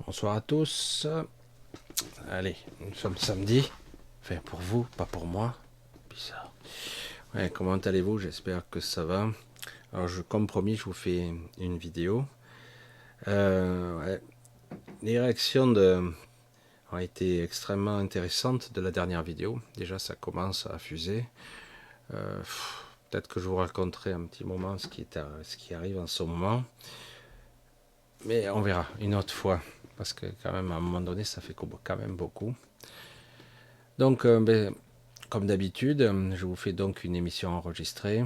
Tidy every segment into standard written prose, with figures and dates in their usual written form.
Bonsoir à tous. Allez, nous sommes samedi. Enfin, pour vous, pas pour moi. Bizarre. Ouais, comment allez-vous? J'espère que ça va. Alors, comme promis, je vous fais une vidéo. Ouais. Les ont été extrêmement intéressantes de la dernière vidéo. Déjà, ça commence à fuser. Peut-être que je vous raconterai un petit moment ce qui arrive en ce moment. Mais on verra une autre fois. Parce que quand même, à un moment donné, ça fait quand même beaucoup. Donc, comme d'habitude, je vous fais donc une émission enregistrée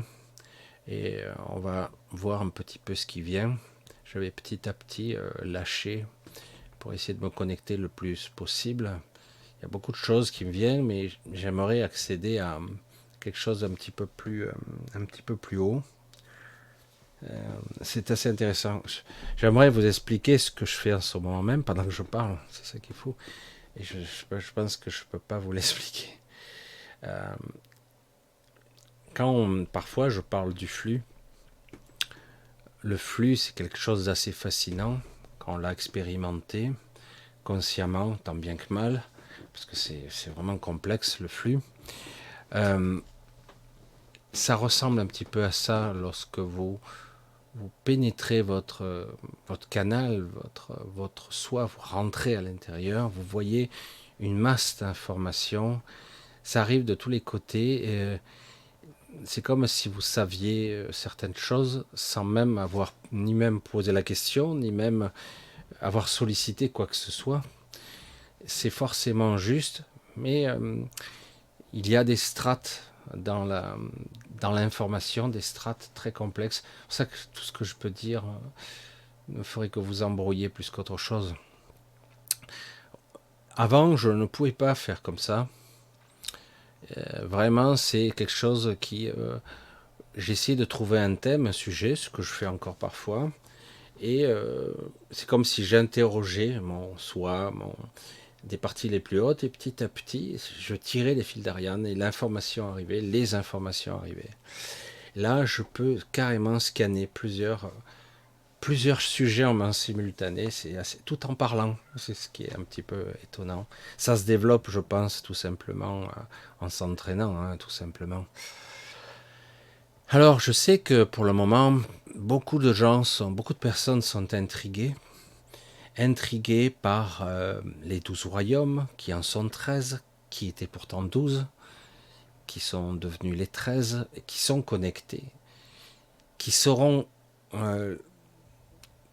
et on va voir un petit peu ce qui vient. Je vais petit à petit lâcher pour essayer de me connecter le plus possible. Il y a beaucoup de choses qui me viennent, mais j'aimerais accéder à quelque chose un petit peu plus haut. C'est assez intéressant. J'aimerais vous expliquer ce que je fais en ce moment même pendant que je parle. C'est ça qu'il faut. Et je pense que je ne peux pas vous l'expliquer. Euh, Parfois je parle du flux, le flux c'est quelque chose d'assez fascinant quand on l'a expérimenté consciemment, tant bien que mal, parce que c'est vraiment complexe le flux. Euh, Ça ressemble un petit peu à ça lorsque vous pénétrez votre canal, votre soi, vous rentrez à l'intérieur, vous voyez une masse d'informations, ça arrive de tous les côtés. C'est comme si vous saviez certaines choses sans même avoir ni même posé la question, ni même avoir sollicité quoi que ce soit. C'est forcément juste, mais il y a des strates dans l'information, des strates très complexes. C'est pour ça que tout ce que je peux dire ne ferait que vous embrouiller plus qu'autre chose. Avant, je ne pouvais pas faire comme ça. Vraiment, c'est quelque chose qui... j'essayais de trouver un thème, un sujet, ce que je fais encore parfois. Et c'est comme si j'interrogeais mon soi, des parties les plus hautes, et petit à petit, je tirais les fils d'Ariane et l'information arrivait, les informations arrivaient. Là, je peux carrément scanner plusieurs sujets en main simultanée, tout en parlant. C'est ce qui est un petit peu étonnant. Ça se développe, je pense, tout simplement en s'entraînant, hein, tout simplement. Alors, je sais que pour le moment, beaucoup de personnes sont intriguées par les 12 royaumes, qui en sont 13, qui étaient pourtant 12, qui sont devenus les 13, et qui sont connectés, qui seront euh,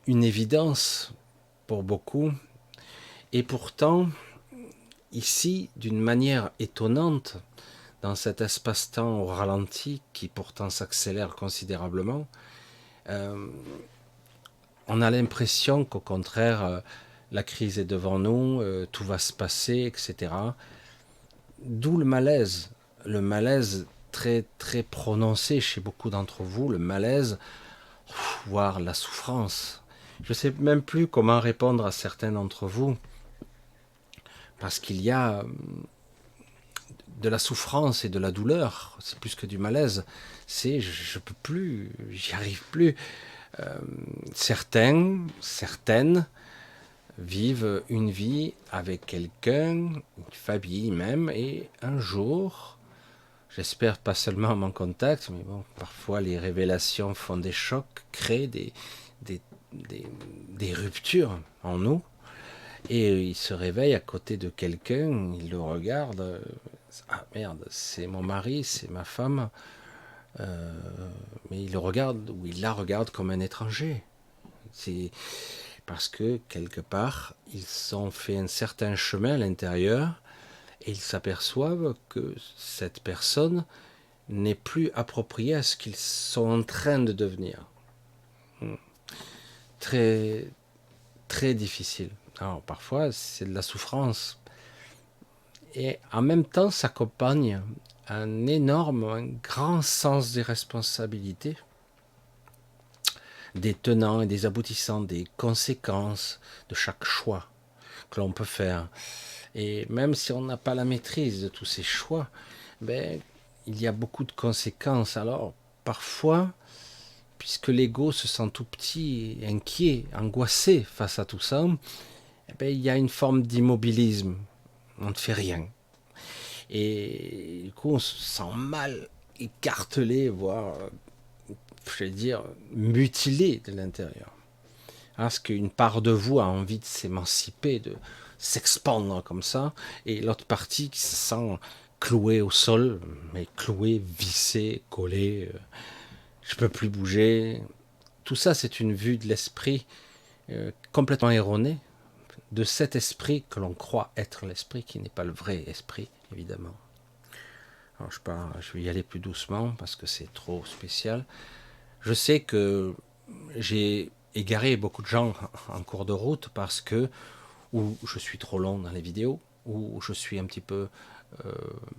une évidence pour beaucoup, et pourtant, ici, d'une manière étonnante, dans cet espace-temps au ralenti, qui pourtant s'accélère considérablement, euh, on a l'impression qu'au contraire, la crise est devant nous, tout va se passer, etc. D'où le malaise très très prononcé chez beaucoup d'entre vous, le malaise, voire la souffrance. Je ne sais même plus comment répondre à certains d'entre vous, parce qu'il y a de la souffrance et de la douleur, c'est plus que du malaise. Je peux plus, j'y arrive plus. Certaines vivent une vie avec quelqu'un, une famille même, et un jour, j'espère pas seulement mon contact, mais bon, parfois les révélations font des chocs, créent des, des, des ruptures en nous, et il se réveille à côté de quelqu'un, il le regarde, ah merde, c'est mon mari, c'est ma femme, euh, mais il le regarde, ou il la regarde comme un étranger. C'est parce que quelque part, ils ont fait un certain chemin à l'intérieur et ils s'aperçoivent que cette personne n'est plus appropriée à ce qu'ils sont en train de devenir. Très, très difficile. Alors parfois, c'est de la souffrance. Et en même temps, s'accompagne un grand sens des responsabilités, des tenants et des aboutissants, des conséquences de chaque choix que l'on peut faire. Et même si on n'a pas la maîtrise de tous ces choix, ben, il y a beaucoup de conséquences. Alors, parfois, puisque l'ego se sent tout petit, inquiet, angoissé face à tout ça, eh ben, il y a une forme d'immobilisme. On ne fait rien. Et du coup, on se sent mal, écartelé, voire, je vais dire, mutilé de l'intérieur. Parce qu'une part de vous a envie de s'émanciper, de s'expandre comme ça, et l'autre partie qui se sent clouée au sol, mais clouée, vissée, collée, je peux plus bouger. Tout ça, c'est une vue de l'esprit complètement erronée, de cet esprit que l'on croit être l'esprit, qui n'est pas le vrai esprit, évidemment. Alors je vais y aller plus doucement parce que c'est trop spécial. Je sais que j'ai égaré beaucoup de gens en cours de route parce que ou je suis trop long dans les vidéos, ou je suis un petit peu euh,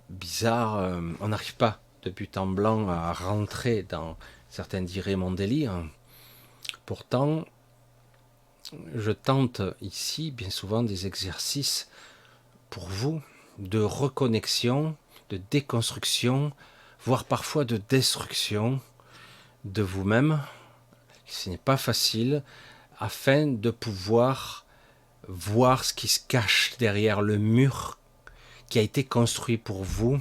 bizarre. On n'arrive pas de but en blanc à rentrer dans, certains diraient, mon délire. Pourtant, je tente ici bien souvent des exercices pour vous de reconnexion, de déconstruction, voire parfois de destruction de vous-même. Ce n'est pas facile, afin de pouvoir voir ce qui se cache derrière le mur qui a été construit pour vous,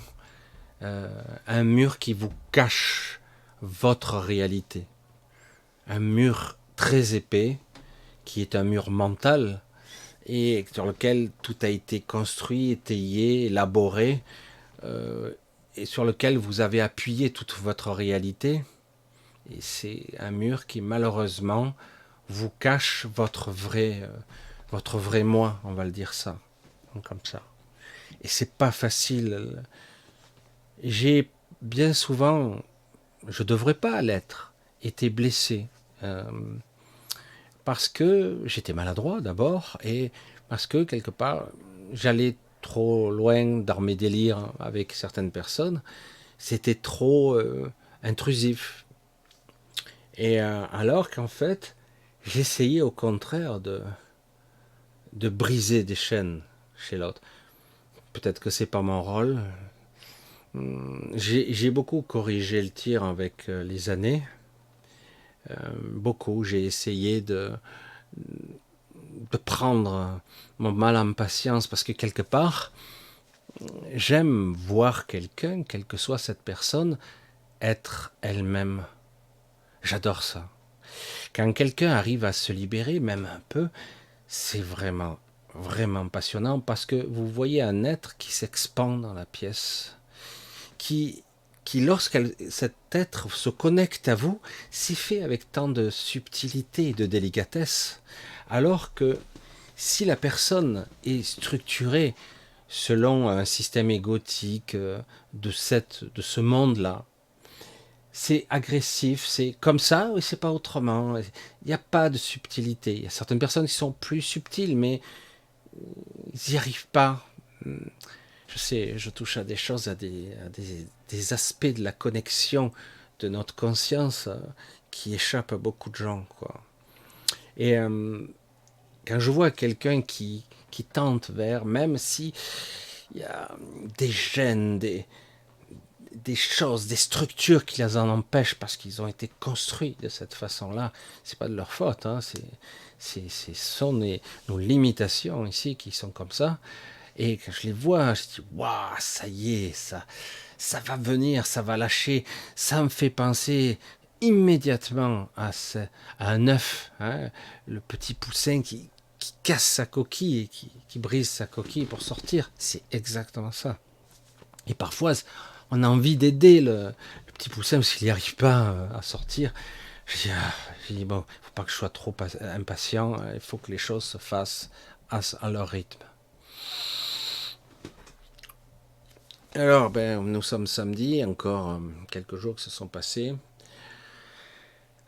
un mur qui vous cache votre réalité, un mur très épais qui est un mur mental et sur lequel tout a été construit, étayé, élaboré, et sur lequel vous avez appuyé toute votre réalité. Et c'est un mur qui malheureusement vous cache votre vrai moi, on va le dire ça, comme ça. Et c'est pas facile. J'ai bien souvent, je devrais pas l'être, été blessé euh, parce que j'étais maladroit d'abord et parce que quelque part j'allais trop loin dans mes délires avec certaines personnes. C'était trop intrusif. Et alors qu'en fait, j'essayais au contraire de briser des chaînes chez l'autre. Peut-être que c'est pas mon rôle. J'ai beaucoup corrigé le tir avec les années. Beaucoup. J'ai essayé de prendre mon mal en patience parce que quelque part, j'aime voir quelqu'un, quelle que soit cette personne, être elle-même. J'adore ça. Quand quelqu'un arrive à se libérer, même un peu, c'est vraiment, vraiment passionnant parce que vous voyez un être qui s'expand dans la pièce, qui, qui lorsque cet être se connecte à vous, c'est fait avec tant de subtilité et de délicatesse, alors que si la personne est structurée selon un système égotique de ce monde-là, c'est agressif, c'est comme ça et c'est pas autrement. Il n'y a pas de subtilité. Il y a certaines personnes qui sont plus subtiles, mais ils n'y arrivent pas. Je sais, je touche à des choses, des aspects de la connexion de notre conscience qui échappent à beaucoup de gens, quoi. Et quand je vois quelqu'un qui tente vers, même si il y a des gènes, des choses, des structures qui les en empêchent parce qu'ils ont été construits de cette façon-là, c'est pas de leur faute, hein, ce sont nos limitations ici qui sont comme ça. Et quand je les vois, je dis waouh, ça y est, ça va venir, ça va lâcher. Ça me fait penser immédiatement à un œuf, hein, le petit poussin qui casse sa coquille et qui brise sa coquille pour sortir. C'est exactement ça. Et parfois, on a envie d'aider le petit poussin parce qu'il n'y arrive pas à sortir. Je dis, bon, il ne faut pas que je sois trop impatient, il faut que les choses se fassent à leur rythme. Alors, ben, nous sommes samedi, encore quelques jours qui se sont passés.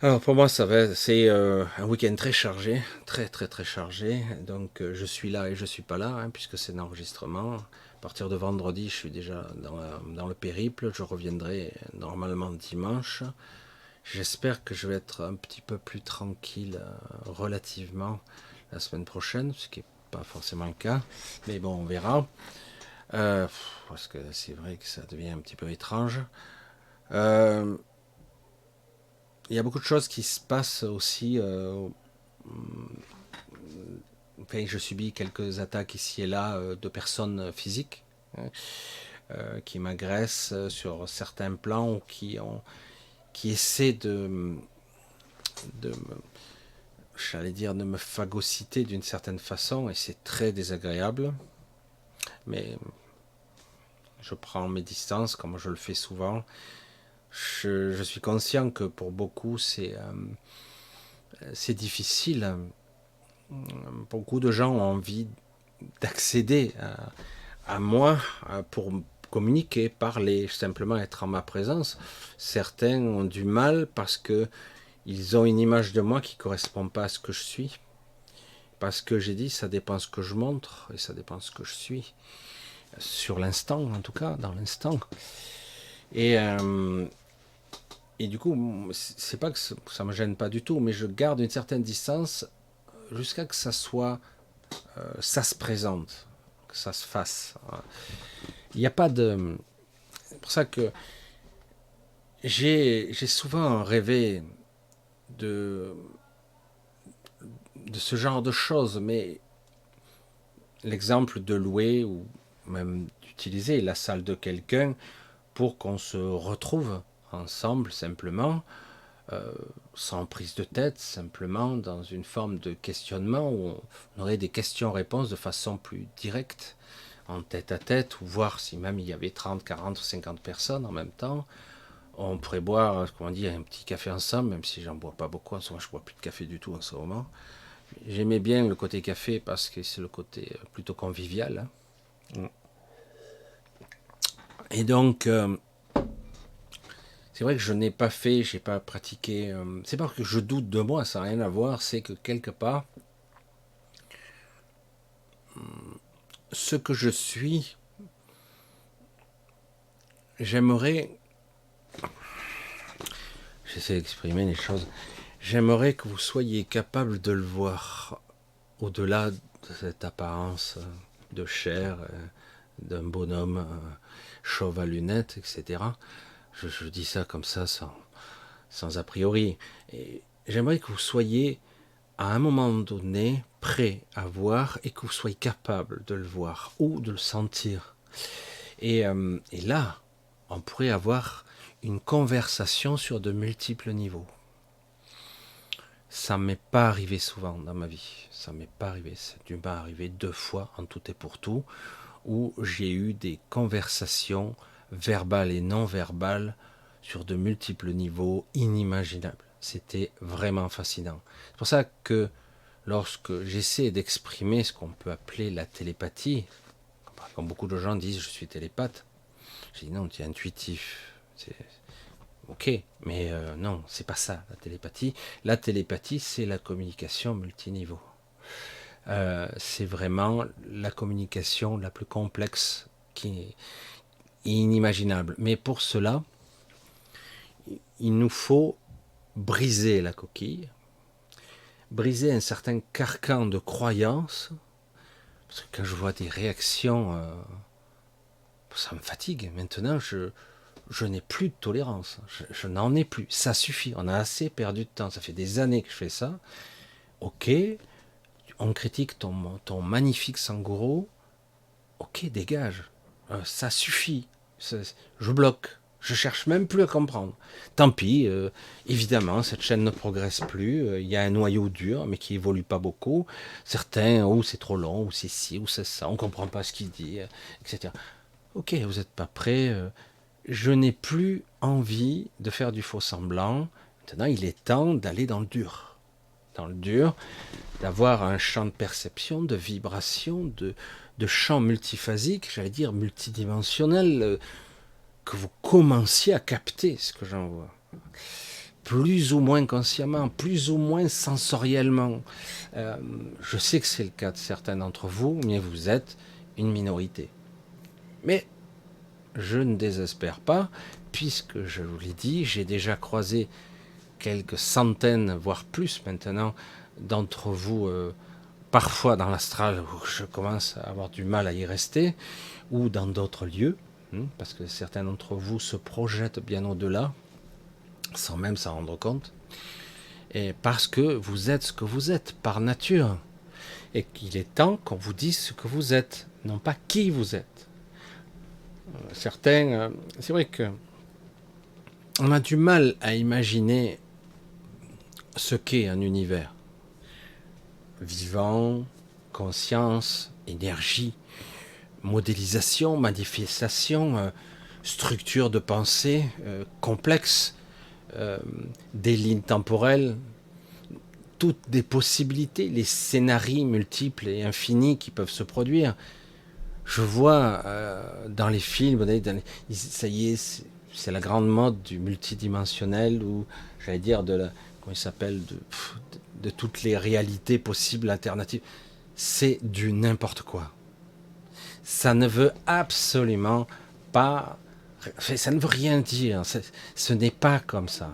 Alors, pour moi, c'est un week-end très chargé, très très très chargé. Donc, je suis là et je suis pas là, hein, puisque c'est un enregistrement. À partir de vendredi, je suis déjà dans le périple. Je reviendrai normalement dimanche. J'espère que je vais être un petit peu plus tranquille relativement la semaine prochaine, ce qui n'est pas forcément le cas. Mais bon, on verra. Parce que c'est vrai que ça devient un petit peu étrange. Euh, il y a beaucoup de choses qui se passent aussi enfin, je subis quelques attaques ici et là de personnes physiques, hein, qui m'agressent sur certains plans ou qui essaient de j'allais dire, de me phagocyter d'une certaine façon, et c'est très désagréable, mais je prends mes distances comme je le fais souvent. Je suis conscient que pour beaucoup c'est difficile. Beaucoup de gens ont envie d'accéder à moi pour communiquer, parler, simplement être en ma présence. Certains ont du mal parce que ils ont une image de moi qui ne correspond pas à ce que je suis. Parce que j'ai dit, ça dépend ce que je montre et ça dépend ce que je suis. Sur l'instant, en tout cas, dans l'instant. Et, euh, et du coup, c'est pas que ça me gêne pas du tout, mais je garde une certaine distance jusqu'à que ça se présente, que ça se fasse. Il n'y a pas de. C'est pour ça que j'ai souvent rêvé de, de ce genre de choses, mais l'exemple de louer ou même d'utiliser la salle de quelqu'un pour qu'on se retrouve ensemble simplement, euh, sans prise de tête, simplement dans une forme de questionnement où on aurait des questions-réponses de façon plus directe, en tête à tête, ou voir si même il y avait 30, 40, 50 personnes en même temps. On pourrait boire, comment dire, un petit café ensemble, même si j'en bois pas beaucoup. En ce moment, je bois plus de café du tout en ce moment. J'aimais bien le côté café parce que c'est le côté plutôt convivial, hein. Et donc, c'est vrai que je n'ai pas fait, j'ai pas pratiqué. C'est pas que je doute de moi, ça n'a rien à voir. C'est que quelque part, ce que je suis, j'aimerais. J'essaie d'exprimer les choses. J'aimerais que vous soyez capable de le voir au-delà de cette apparence de chair, d'un bonhomme chauve à lunettes, etc. Je dis ça comme ça sans a priori. Et j'aimerais que vous soyez à un moment donné prêt à voir et que vous soyez capable de le voir ou de le sentir. Et là, on pourrait avoir une conversation sur de multiples niveaux. Ça m'est pas arrivé souvent dans ma vie. Ça m'est pas arrivé. C'est dû m'arriver 2 fois en tout et pour tout où j'ai eu des conversations verbales et non verbales sur de multiples niveaux inimaginables. C'était vraiment fascinant. C'est pour ça que lorsque j'essaie d'exprimer ce qu'on peut appeler la télépathie, comme beaucoup de gens disent je suis télépathe, je dis non, tu es intuitif. C'est ok, mais non, c'est pas ça la télépathie. La télépathie, c'est la communication multiniveau. C'est vraiment la communication la plus complexe qui est inimaginable. Mais pour cela, il nous faut briser la coquille, briser un certain carcan de croyances. Parce que quand je vois des réactions, ça me fatigue. Maintenant, je n'ai plus de tolérance. Je n'en ai plus. Ça suffit. On a assez perdu de temps. Ça fait des années que je fais ça. Ok, on critique ton magnifique Sanguro. Ok, dégage. Ça suffit. Je bloque. Je cherche même plus à comprendre. Tant pis, évidemment, cette chaîne ne progresse plus. Il y a un noyau dur, mais qui évolue pas beaucoup. Certains, oh, c'est trop long, ou c'est ci, ou c'est ça, on comprend pas ce qu'il dit, etc. Ok, vous n'êtes pas prêt. Je n'ai plus envie de faire du faux semblant. Maintenant, il est temps d'aller dans le dur. Dans le dur, d'avoir un champ de perception, de vibration, de champ multiphasique, j'allais dire multidimensionnel, que vous commenciez à capter ce que j'envoie. Plus ou moins consciemment, plus ou moins sensoriellement. Je sais que c'est le cas de certains d'entre vous, mais vous êtes une minorité. Mais je ne désespère pas, puisque je vous l'ai dit, j'ai déjà croisé quelques centaines, voire plus maintenant, d'entre vous, parfois dans l'astral, où je commence à avoir du mal à y rester, ou dans d'autres lieux, parce que certains d'entre vous se projettent bien au-delà, sans même s'en rendre compte, et parce que vous êtes ce que vous êtes, par nature. et qu'il est temps qu'on vous dise ce que vous êtes, non pas qui vous êtes. Certains, c'est vrai que on a du mal à imaginer ce qu'est un univers vivant, conscience, énergie, modélisation, manifestation, structure de pensée complexe, euh, des lignes temporelles, toutes des possibilités, les scénarios multiples et infinis qui peuvent se produire. Je vois dans les films, ça y est, c'est la grande mode du multidimensionnel ou, j'allais dire, comment il s'appelle, de toutes les réalités possibles, alternatives. C'est du n'importe quoi. Ça ne veut absolument pas, enfin, ça ne veut rien dire. Ce n'est pas comme ça.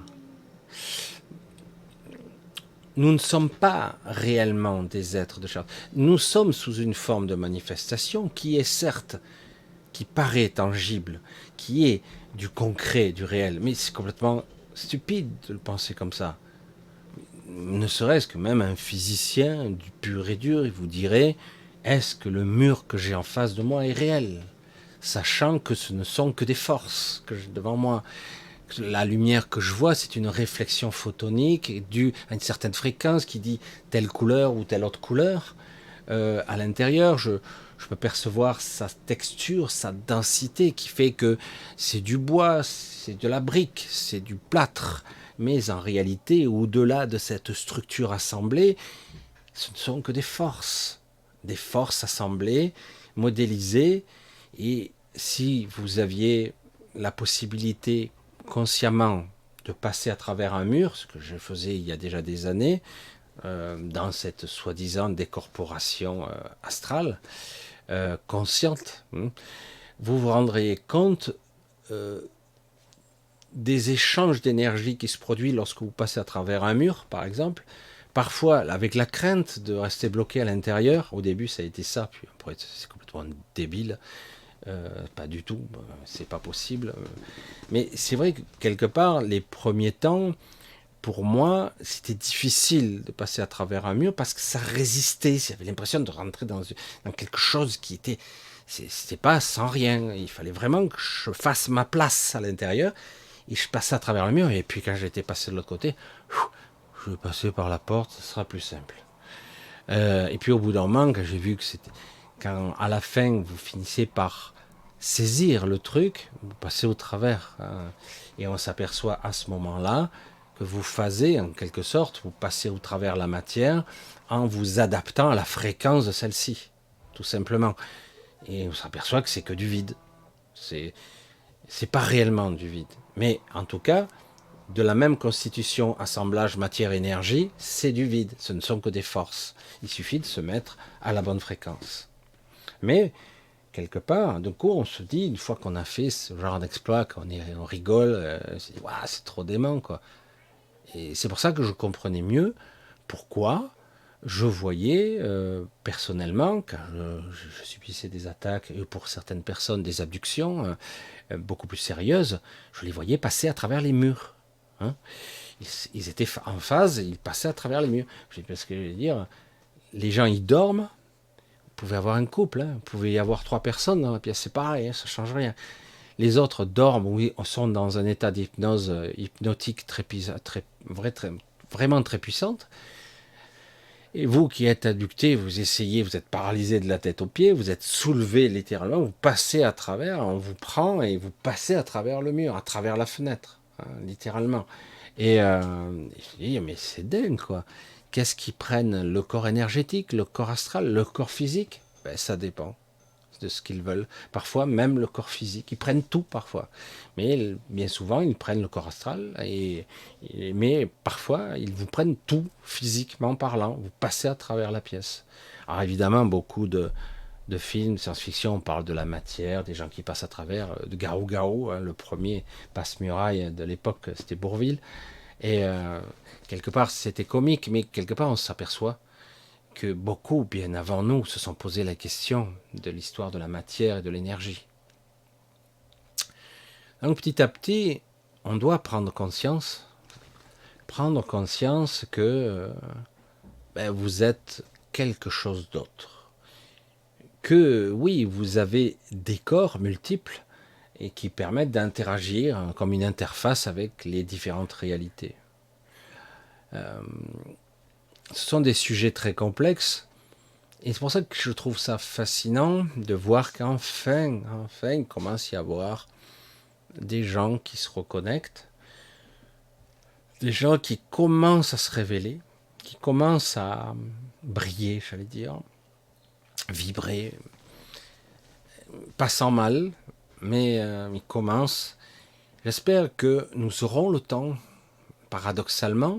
Nous ne sommes pas réellement des êtres de chair. Nous sommes sous une forme de manifestation qui est certes, qui paraît tangible, qui est du concret, du réel, mais c'est complètement stupide de le penser comme ça. Ne serait-ce que même un physicien du pur et dur, il vous dirait, est-ce que le mur que j'ai en face de moi est réel, sachant que ce ne sont que des forces que j'ai devant moi. La lumière que je vois, c'est une réflexion photonique due à une certaine fréquence qui dit telle couleur ou telle autre couleur. À l'intérieur, je peux percevoir sa texture, sa densité, qui fait que c'est du bois, c'est de la brique, c'est du plâtre. Mais en réalité, au-delà de cette structure assemblée, ce ne sont que des forces assemblées, modélisées. Et si vous aviez la possibilité consciemment de passer à travers un mur, ce que je faisais il y a déjà des années, dans cette soi-disant décorporation astrale, consciente, vous vous rendriez compte euh, des échanges d'énergie qui se produisent lorsque vous passez à travers un mur, par exemple. Parfois, avec la crainte de rester bloqué à l'intérieur, au début ça a été ça, puis après c'est complètement débile, pas du tout, c'est pas possible. Mais c'est vrai que quelque part, les premiers temps, pour moi, c'était difficile de passer à travers un mur parce que ça résistait. J'avais l'impression de rentrer dans quelque chose qui était. C'était pas sans rien. Il fallait vraiment que je fasse ma place à l'intérieur. Et je passais à travers le mur. Et puis quand j'étais passé de l'autre côté, je vais passer par la porte, ce sera plus simple. Et puis au bout d'un moment, quand j'ai vu que c'était. Quand à la fin, vous finissez par saisir le truc, vous passez au travers. Hein, et on s'aperçoit à ce moment-là que vous phasez, en quelque sorte, vous passez au travers la matière en vous adaptant à la fréquence de celle-ci, tout simplement. Et on s'aperçoit que c'est que du vide. C'est pas réellement du vide. Mais en tout cas, de la même constitution, assemblage matière-énergie, c'est du vide. Ce ne sont que des forces. Il suffit de se mettre à la bonne fréquence. Mais quelque part, du coup, on se dit, une fois qu'on a fait ce genre d'exploit, on rigole, on se dit, waouh, c'est trop dément, quoi. Et c'est pour ça que je comprenais mieux pourquoi je voyais personnellement, quand je subissais des attaques, et pour certaines personnes des abductions beaucoup plus sérieuses, je les voyais passer à travers les murs. Hein. Ils étaient en phase, ils passaient à travers les murs. Parce que je veux dire, les gens ils dorment, vous pouvez avoir un couple, hein, vous pouvez y avoir 3 personnes dans la pièce, c'est pareil, hein, ça ne change rien. Les autres dorment, oui, sont dans un état d'hypnose hypnotique vraiment très puissante. Et vous qui êtes abducté, vous essayez, vous êtes paralysé de la tête aux pieds, vous êtes soulevé littéralement, vous passez à travers, on vous prend et vous passez à travers le mur, à travers la fenêtre, hein, littéralement. Et je dis, mais c'est dingue, quoi. Qu'est-ce qu'ils prennent? Le corps énergétique, le corps astral, le corps physique? Ben, ça dépend de ce qu'ils veulent. Parfois, même le corps physique. Ils prennent tout, parfois. Mais bien souvent, ils prennent le corps astral. Mais parfois, ils vous prennent tout, physiquement parlant. Vous passez à travers la pièce. Alors évidemment, beaucoup de films de science-fiction, on parle de la matière, des gens qui passent à travers, de Garou Garou, hein, le premier passe-muraille de l'époque, c'était Bourvil. Et quelque part, c'était comique, mais quelque part, on s'aperçoit que beaucoup, bien avant nous, se sont posé la question de l'histoire de la matière et de l'énergie. Donc petit à petit, on doit prendre conscience que ben, vous êtes quelque chose d'autre. Que oui, vous avez des corps multiples et qui permettent d'interagir comme une interface avec les différentes réalités. Euh, Ce sont des sujets très complexes et c'est pour ça que je trouve ça fascinant de voir enfin, il commence à y avoir des gens qui se reconnectent, des gens qui commencent à se révéler, qui commencent à briller, j'allais dire, vibrer, pas sans mal, mais ils commencent. J'espère que nous aurons le temps, paradoxalement,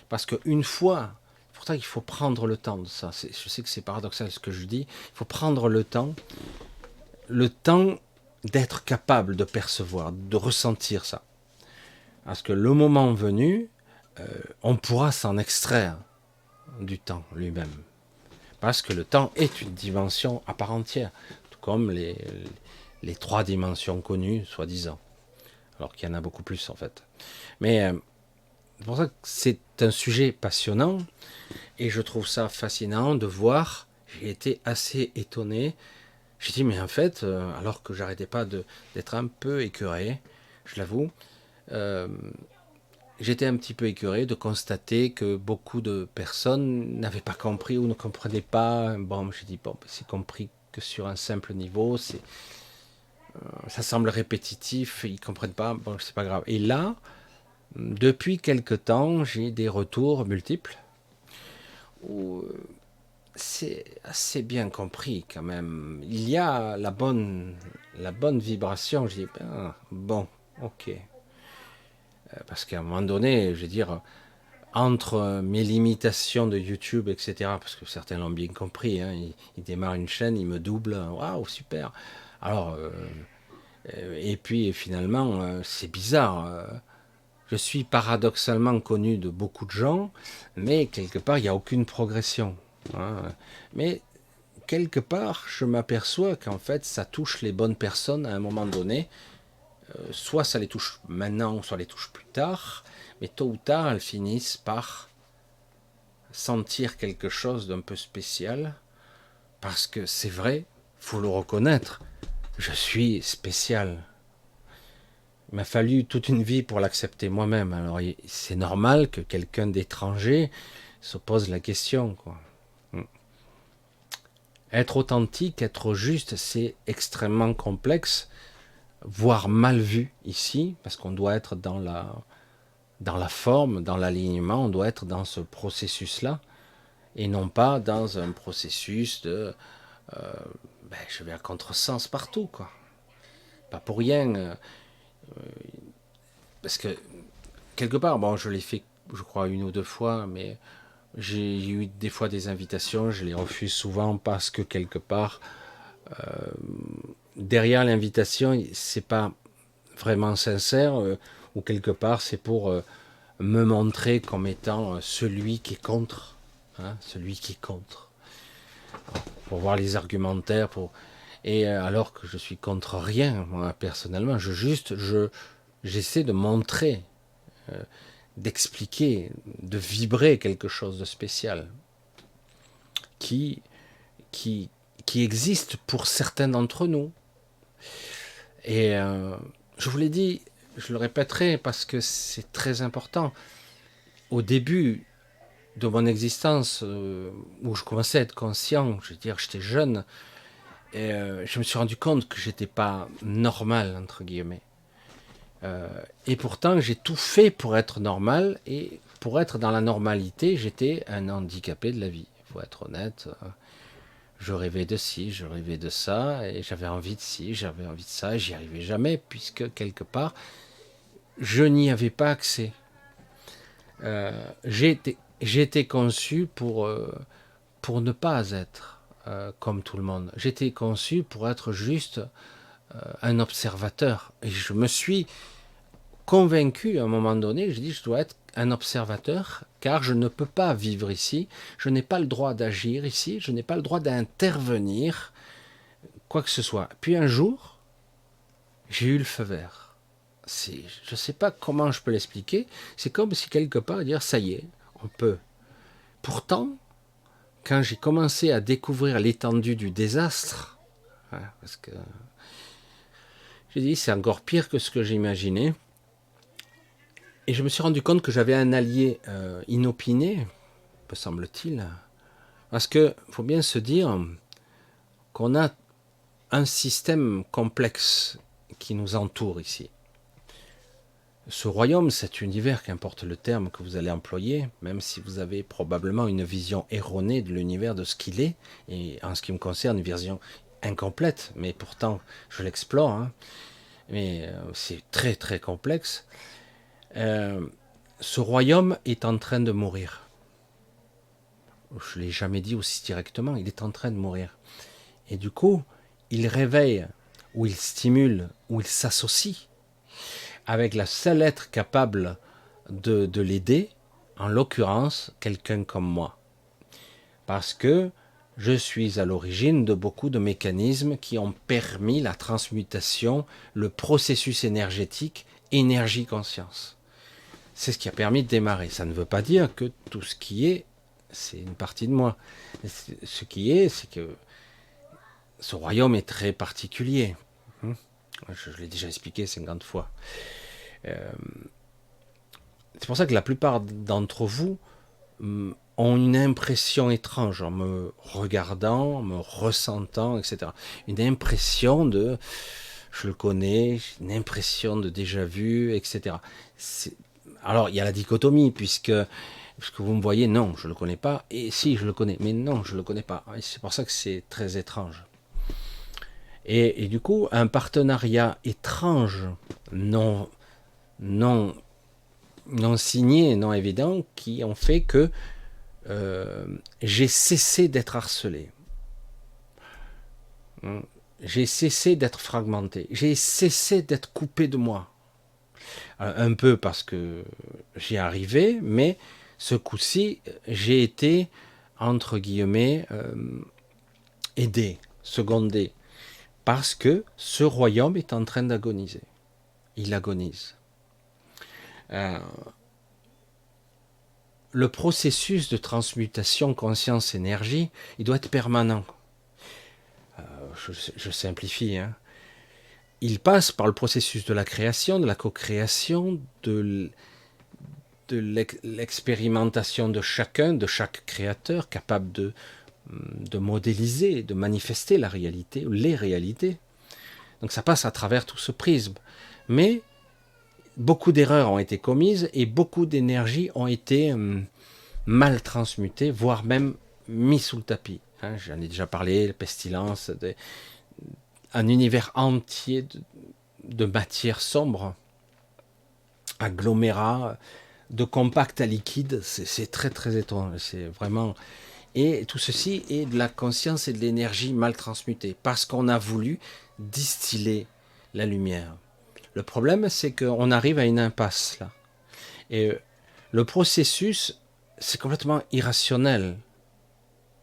parce qu'une fois, pourtant il faut prendre le temps de ça, je sais que c'est paradoxal ce que je dis, il faut prendre le temps d'être capable de percevoir, de ressentir ça. Parce que le moment venu, on pourra s'en extraire du temps lui-même. Parce que le temps est une dimension à part entière, tout comme les trois dimensions connues, soi-disant. Alors qu'il y en a beaucoup plus en fait. Mais c'est pour ça que c'est un sujet passionnant et je trouve ça fascinant de voir. J'ai été assez étonné. J'ai dit, mais en fait, alors que j'arrêtais pas d'être un peu écœuré, je l'avoue, euh, j'étais un petit peu écœuré de constater que beaucoup de personnes n'avaient pas compris ou ne comprenaient pas. Bon, j'ai dit, bon, c'est compris que sur un simple niveau, ça semble répétitif, ils ne comprennent pas, bon, c'est pas grave. Et là, depuis quelque temps, j'ai des retours multiples où c'est assez bien compris quand même. Il y a la bonne vibration. Je dis, ben, bon, ok. Parce qu'à un moment donné, je veux dire, entre mes limitations de YouTube, etc., parce que certains l'ont bien compris, hein, ils démarrent une chaîne, ils me doublent, waouh, super. Alors, et puis finalement, c'est bizarre. Je suis paradoxalement connu de beaucoup de gens, mais quelque part, il n'y a aucune progression. Hein. Mais quelque part, je m'aperçois qu'en fait, ça touche les bonnes personnes à un moment donné. Soit ça les touche maintenant, soit les touche plus tard, mais tôt ou tard, elles finissent par sentir quelque chose d'un peu spécial, parce que c'est vrai, faut le reconnaître, je suis spécial. Il m'a fallu toute une vie pour l'accepter moi-même. Alors c'est normal que quelqu'un d'étranger se pose la question, quoi. Être authentique, être juste, c'est extrêmement complexe, voire mal vu ici, parce qu'on doit être dans la forme, dans l'alignement, on doit être dans ce processus-là, et non pas dans un processus de je vais à contresens partout, quoi. Pas pour rien, parce que quelque part, bon, je l'ai fait, je crois, une ou deux fois, mais j'ai eu des fois des invitations, je les refuse souvent parce que quelque part, derrière l'invitation, c'est pas vraiment sincère, ou quelque part, c'est pour me montrer comme étant celui qui est contre, hein, celui qui est contre, pour voir les argumentaires, et alors que je suis contre rien, moi, personnellement, j'essaie de montrer, d'expliquer, de vibrer quelque chose de spécial qui, qui, qui existe pour certains d'entre nous. Et je vous l'ai dit, je le répéterai parce que c'est très important. Au début de mon existence, où je commençais à être conscient, je veux dire, j'étais jeune, et je me suis rendu compte que j'étais pas normal, entre guillemets. Et pourtant, j'ai tout fait pour être normal, et pour être dans la normalité, j'étais un handicapé de la vie. Il faut être honnête. Je rêvais de ci, je rêvais de ça, et j'avais envie de ci, j'avais envie de ça, et j'y arrivais jamais, puisque quelque part, je n'y avais pas accès. J'ai été conçu pour ne pas être comme tout le monde. J'ai été conçu pour être juste un observateur. Et je me suis convaincu à un moment donné, je dis je dois être un observateur car je ne peux pas vivre ici, je n'ai pas le droit d'agir ici, je n'ai pas le droit d'intervenir, quoi que ce soit. Puis un jour, j'ai eu le feu vert. Je ne sais pas comment je peux l'expliquer, c'est comme si quelque part dire ça y est, on peut. Pourtant, quand j'ai commencé à découvrir l'étendue du désastre, parce que j'ai dit c'est encore pire que ce que j'imaginais, et je me suis rendu compte que j'avais un allié inopiné, me semble-t-il, parce que faut bien se dire qu'on a un système complexe qui nous entoure ici. Ce royaume, cet univers, qu'importe le terme que vous allez employer, même si vous avez probablement une vision erronée de l'univers, de ce qu'il est, et en ce qui me concerne, une vision incomplète, mais pourtant je l'explore, hein, mais c'est très très complexe. Ce royaume est en train de mourir. Je ne l'ai jamais dit aussi directement, il est en train de mourir. Et du coup, il réveille, ou il stimule, ou il s'associe avec la seule être capable de l'aider, en l'occurrence, quelqu'un comme moi. Parce que je suis à l'origine de beaucoup de mécanismes qui ont permis la transmutation, le processus énergétique, énergie-conscience. C'est ce qui a permis de démarrer. Ça ne veut pas dire que tout ce qui est, c'est une partie de moi. Ce qui est, c'est que ce royaume est très particulier. Je l'ai déjà expliqué 50 fois. C'est pour ça que la plupart d'entre vous ont une impression étrange en me regardant, en me ressentant, etc. Une impression de je le connais, une impression de déjà vu, etc. Alors il y a la dichotomie puisque vous me voyez, non, je le connais pas, et si je le connais, mais non, je le connais pas. Et c'est pour ça que c'est très étrange. Et du coup, un partenariat étrange, non, non, non signé, non évident, qui ont fait que j'ai cessé d'être harcelé. J'ai cessé d'être fragmenté. J'ai cessé d'être coupé de moi. Un peu parce que j'y arrivais, mais ce coup-ci, j'ai été, entre guillemets, aidé, secondé. Parce que ce royaume est en train d'agoniser. Il agonise. Le processus de transmutation conscience-énergie, il doit être permanent. Je simplifie. Hein. Il passe par le processus de la création, de la co-création, de l'expérimentation de chacun, de chaque créateur, capable de modéliser, de manifester la réalité, les réalités. Donc ça passe à travers tout ce prisme. Mais beaucoup d'erreurs ont été commises et beaucoup d'énergies ont été mal transmutées, voire même mis sous le tapis. Hein, j'en ai déjà parlé, la pestilence, un univers entier de matière sombre, agglomérats, de compact à liquide, c'est très très étrange, c'est vraiment... Et tout ceci est de la conscience et de l'énergie mal transmutée, parce qu'on a voulu distiller la lumière. Le problème, c'est qu'on arrive à une impasse là. Et le processus, c'est complètement irrationnel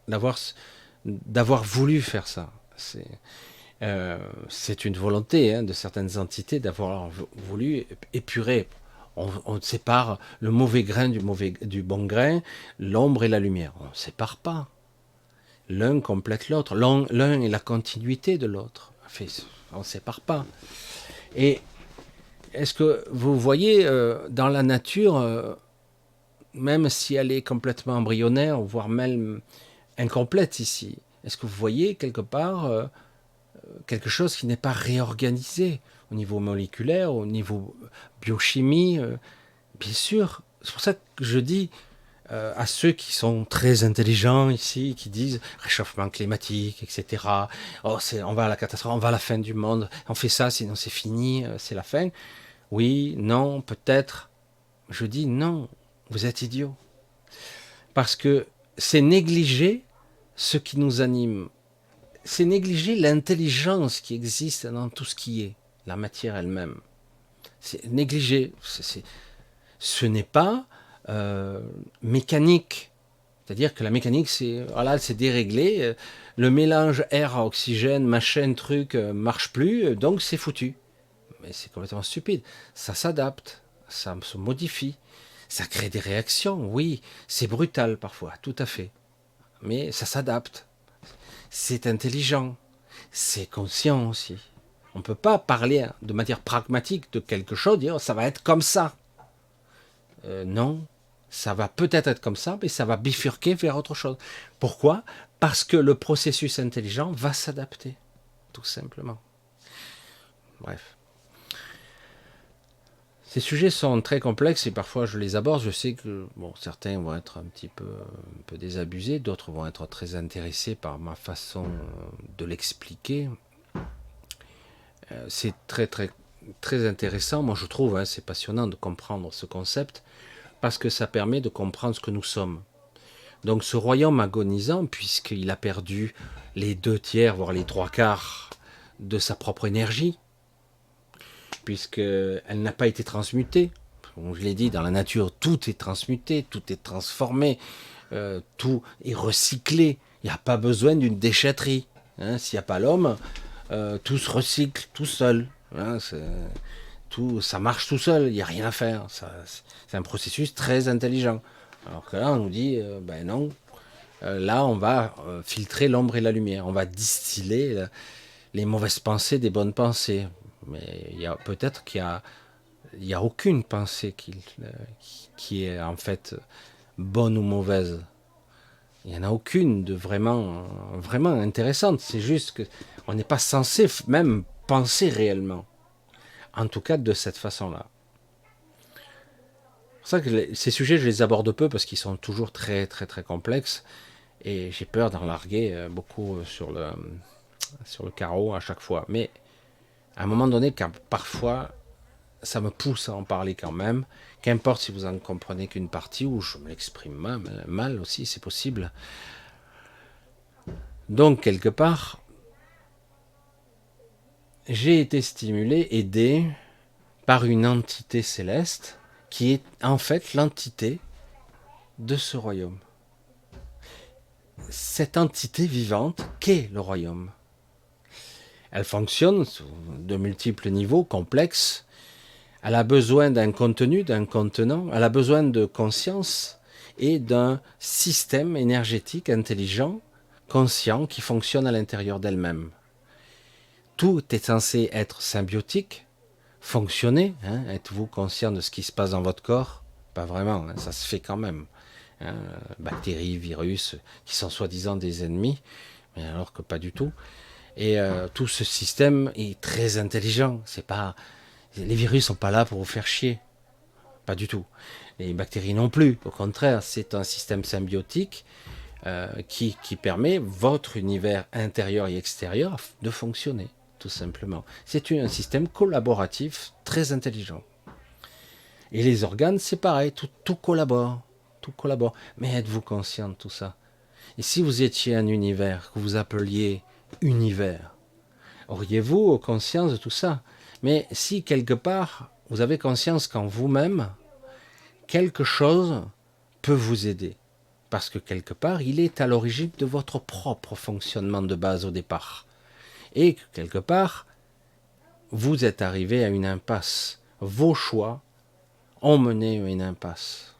d'avoir voulu faire ça. C'est une volonté hein, de certaines entités d'avoir voulu épurer. On sépare le mauvais grain du bon grain, l'ombre et la lumière. On ne sépare pas. L'un complète l'autre. L'un est la continuité de l'autre. Enfin, on ne sépare pas. Et est-ce que vous voyez dans la nature, même si elle est complètement embryonnaire, voire même incomplète ici, est-ce que vous voyez quelque part quelque chose qui n'est pas réorganisé au niveau moléculaire, au niveau biochimie, bien sûr. C'est pour ça que je dis à ceux qui sont très intelligents ici, qui disent réchauffement climatique, etc. Oh, on va à la catastrophe, on va à la fin du monde, on fait ça, sinon c'est fini, c'est la fin. Oui, non, peut-être. Je dis non, vous êtes idiots. Parce que c'est négliger ce qui nous anime. C'est négliger l'intelligence qui existe dans tout ce qui est, la matière elle-même. C'est négliger. Ce n'est pas mécanique. C'est-à-dire que la mécanique, c'est déréglé. Le mélange air-oxygène, machin, truc, marche plus, donc c'est foutu. Mais c'est complètement stupide. Ça s'adapte, ça se modifie. Ça crée des réactions, oui. C'est brutal parfois, tout à fait. mais ça s'adapte. C'est intelligent, c'est conscient aussi. On ne peut pas parler de manière pragmatique de quelque chose, dire ça va être comme ça. Non, ça va peut-être être comme ça, mais ça va bifurquer vers autre chose. Pourquoi? Parce que le processus intelligent va s'adapter, tout simplement. Bref. Ces sujets sont très complexes et parfois je les aborde. Je sais que bon, certains vont être un peu désabusés, d'autres vont être très intéressés par ma façon de l'expliquer. C'est très intéressant, moi je trouve, hein, c'est passionnant de comprendre ce concept parce que ça permet de comprendre ce que nous sommes. Donc ce royaume agonisant, puisqu'il a perdu les 2 tiers, voire les 3 quarts de sa propre énergie, puisqu'elle n'a pas été transmutée. Comme je l'ai dit, dans la nature, tout est transmuté, tout est transformé, tout est recyclé. Il n'y a pas besoin d'une déchetterie. Hein. S'il n'y a pas l'homme, tout se recycle tout seul. Hein. Tout, ça marche tout seul, il n'y a rien à faire. C'est un processus très intelligent. Alors que là, on nous dit, ben non, là, on va filtrer l'ombre et la lumière. On va distiller les mauvaises pensées des bonnes pensées. Mais il y a peut-être il y a aucune pensée qui est en fait bonne ou mauvaise. Il n'y en a aucune de vraiment intéressante. C'est juste que on n'est pas censé même penser réellement. En tout cas, de cette façon-là. C'est pour ça que ces sujets, je les aborde peu parce qu'ils sont toujours très complexes. Et j'ai peur d'en larguer beaucoup sur le carreau à chaque fois. Mais à un moment donné, quand parfois, ça me pousse à en parler quand même. Qu'importe si vous en comprenez qu'une partie, ou je me l'exprime mal aussi, c'est possible. Donc, quelque part, j'ai été stimulé, aidé par une entité céleste qui est en fait l'entité de ce royaume. Cette entité vivante qu'est le royaume. Elle fonctionne sur de multiples niveaux complexes. Elle a besoin d'un contenu, d'un contenant. Elle a besoin de conscience et d'un système énergétique intelligent, conscient, qui fonctionne à l'intérieur d'elle-même. Tout est censé être symbiotique, fonctionner. Hein. Êtes-vous conscient de ce qui se passe dans votre corps? Pas vraiment, hein, ça se fait quand même. Hein. Bactéries, virus, qui sont soi-disant des ennemis, mais alors que pas du tout. Et tout ce système est très intelligent. Les virus sont pas là pour vous faire chier, pas du tout. Les bactéries non plus. Au contraire, c'est un système symbiotique qui permet votre univers intérieur et extérieur de fonctionner, tout simplement. C'est un système collaboratif très intelligent. Et les organes, c'est pareil, tout collabore. Tout collabore. Mais êtes-vous conscient de tout ça? Et si vous étiez un univers que vous appeliez univers, auriez-vous conscience de tout ça? Mais si quelque part, vous avez conscience qu'en vous-même, quelque chose peut vous aider. Parce que quelque part, il est à l'origine de votre propre fonctionnement de base au départ. Et que quelque part, vous êtes arrivé à une impasse. Vos choix ont mené à une impasse.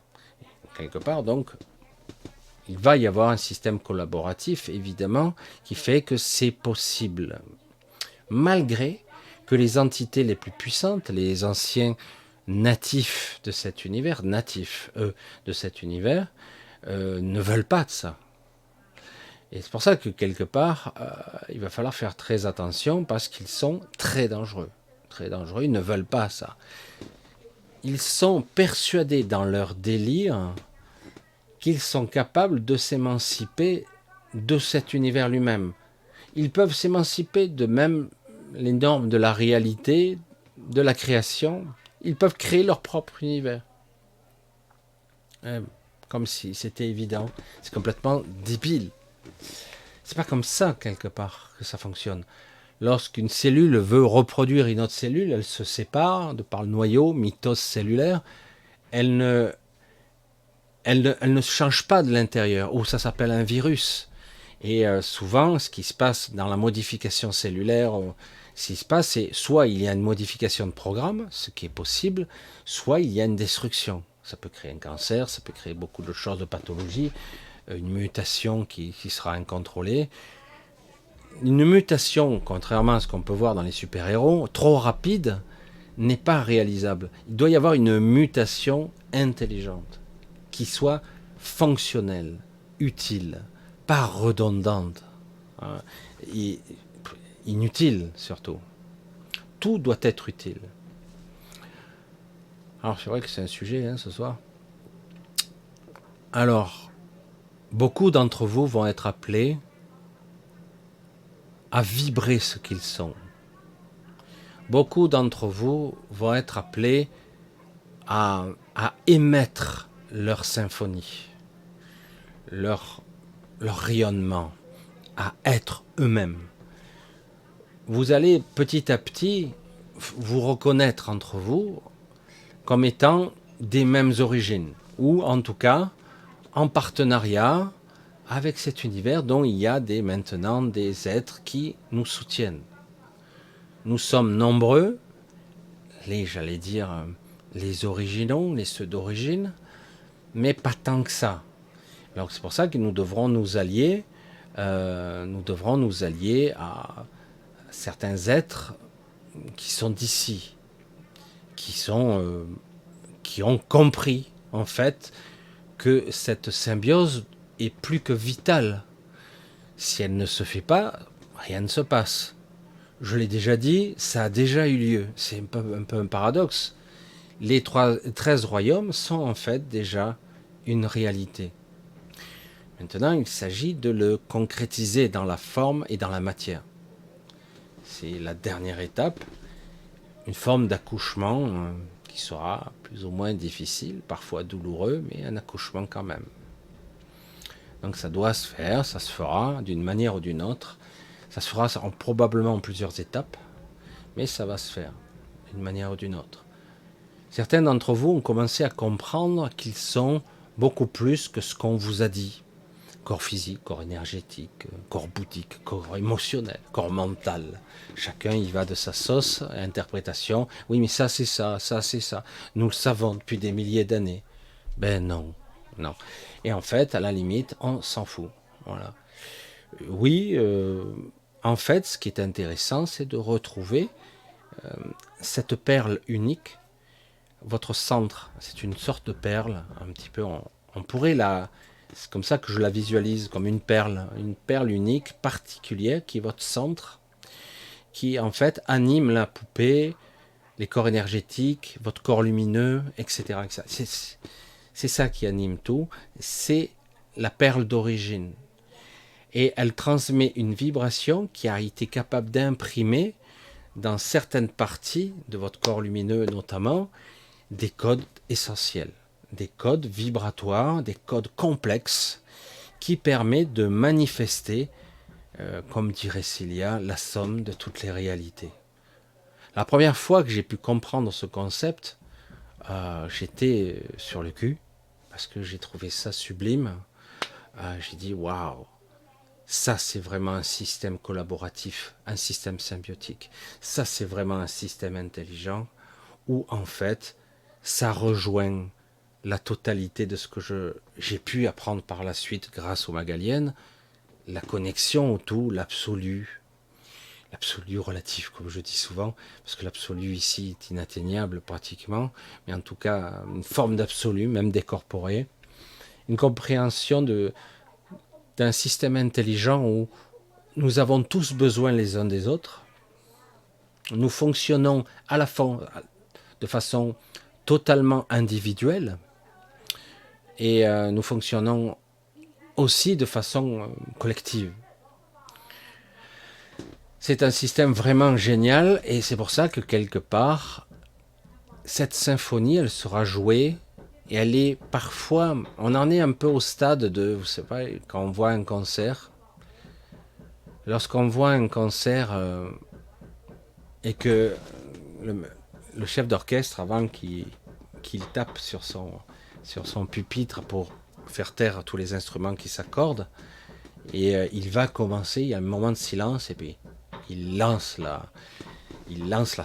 Quelque part, donc, il va y avoir un système collaboratif, évidemment, qui fait que c'est possible. Malgré que les entités les plus puissantes, les anciens natifs de cet univers, de cet univers, ne veulent pas de ça. Et c'est pour ça que quelque part, il va falloir faire très attention parce qu'ils sont très dangereux. Très dangereux, ils ne veulent pas ça. Ils sont persuadés dans leur délire qu'ils sont capables de s'émanciper de cet univers lui-même. Ils peuvent s'émanciper de même les normes de la réalité, de la création. Ils peuvent créer leur propre univers. Comme si c'était évident. C'est complètement débile. C'est pas comme ça, quelque part, que ça fonctionne. Lorsqu'une cellule veut reproduire une autre cellule, elle se sépare de par le noyau, mitose cellulaire. Elle ne change pas de l'intérieur, ou ça s'appelle un virus. Et souvent, ce qui se passe dans la modification cellulaire, ce qui se passe, c'est soit il y a une modification de programme, ce qui est possible, soit il y a une destruction. Ça peut créer un cancer, ça peut créer beaucoup de choses, de pathologies. une mutation qui sera incontrôlée. Une mutation, contrairement à ce qu'on peut voir dans les super-héros, trop rapide, n'est pas réalisable. Il doit y avoir une mutation intelligente, qui soit fonctionnelle, utile, pas redondante, hein, et inutile surtout. Tout doit être utile. Alors c'est vrai que c'est un sujet ce soir. Alors, beaucoup d'entre vous vont être appelés à vibrer ce qu'ils sont. Beaucoup d'entre vous vont être appelés à émettre leur symphonie, leur rayonnement, à être eux-mêmes. Vous allez petit à petit vous reconnaître entre vous comme étant des mêmes origines, ou en tout cas en partenariat avec cet univers dont il y a maintenant des êtres qui nous soutiennent. Nous sommes nombreux, j'allais dire, les originaux, les ceux d'origine, mais pas tant que ça. Donc c'est pour ça que nous devrons nous allier à certains êtres qui sont d'ici, qui ont compris en fait que cette symbiose est plus que vitale. Si elle ne se fait pas, rien ne se passe. Je l'ai déjà dit, ça a déjà eu lieu. C'est un peu un paradoxe. Les 13 royaumes sont en fait déjà une réalité. Maintenant, il s'agit de le concrétiser dans la forme et dans la matière. C'est la dernière étape, une forme d'accouchement qui sera plus ou moins difficile, parfois douloureux, mais un accouchement quand même. Donc ça doit se faire, ça se fera d'une manière ou d'une autre. Ça se fera probablement en plusieurs étapes, mais ça va se faire d'une manière ou d'une autre. Certains d'entre vous ont commencé à comprendre qu'ils sont beaucoup plus que ce qu'on vous a dit. Corps physique, corps énergétique, corps bouddhique, corps émotionnel, corps mental. Chacun y va de sa sauce, interprétation. Oui, mais ça c'est ça, ça c'est ça. Nous le savons depuis des milliers d'années. Ben non, non. Et en fait, à la limite, on s'en fout. Voilà. Oui, en fait, ce qui est intéressant, c'est de retrouver cette perle unique. Votre centre, c'est une sorte de perle, un petit peu. On pourrait c'est comme ça que je la visualise, comme une perle unique, particulière, qui est votre centre, qui en fait anime la poupée, les corps énergétiques, votre corps lumineux, etc. C'est ça qui anime tout, c'est la perle d'origine. Et elle transmet une vibration qui a été capable d'imprimer dans certaines parties de votre corps lumineux notamment, des codes essentiels, des codes vibratoires, des codes complexes qui permettent de manifester, comme dirait Cilia, la somme de toutes les réalités. La première fois que j'ai pu comprendre ce concept, j'étais sur le cul, parce que j'ai trouvé ça sublime. J'ai dit waouh, ça c'est vraiment un système collaboratif, un système symbiotique. Ça c'est vraiment un système intelligent où en fait ça rejoint la totalité de ce que j'ai pu apprendre par la suite grâce aux Magaliennes, la connexion au tout, l'absolu relatif, comme je dis souvent, parce que l'absolu ici est inatteignable pratiquement, mais en tout cas une forme d'absolu, même décorporé, une compréhension d'un système intelligent où nous avons tous besoin les uns des autres, nous fonctionnons à la fois de façon totalement individuelle, et nous fonctionnons aussi de façon collective. C'est un système vraiment génial et c'est pour ça que quelque part, cette symphonie, elle sera jouée et elle est parfois, on en est un peu au stade de, vous savez pas, quand on voit un concert, lorsqu'on voit un concert et que le chef d'orchestre, avant qu'il tape sur son pupitre pour faire taire tous les instruments qui s'accordent, et il va commencer, il y a un moment de silence, et puis il lance la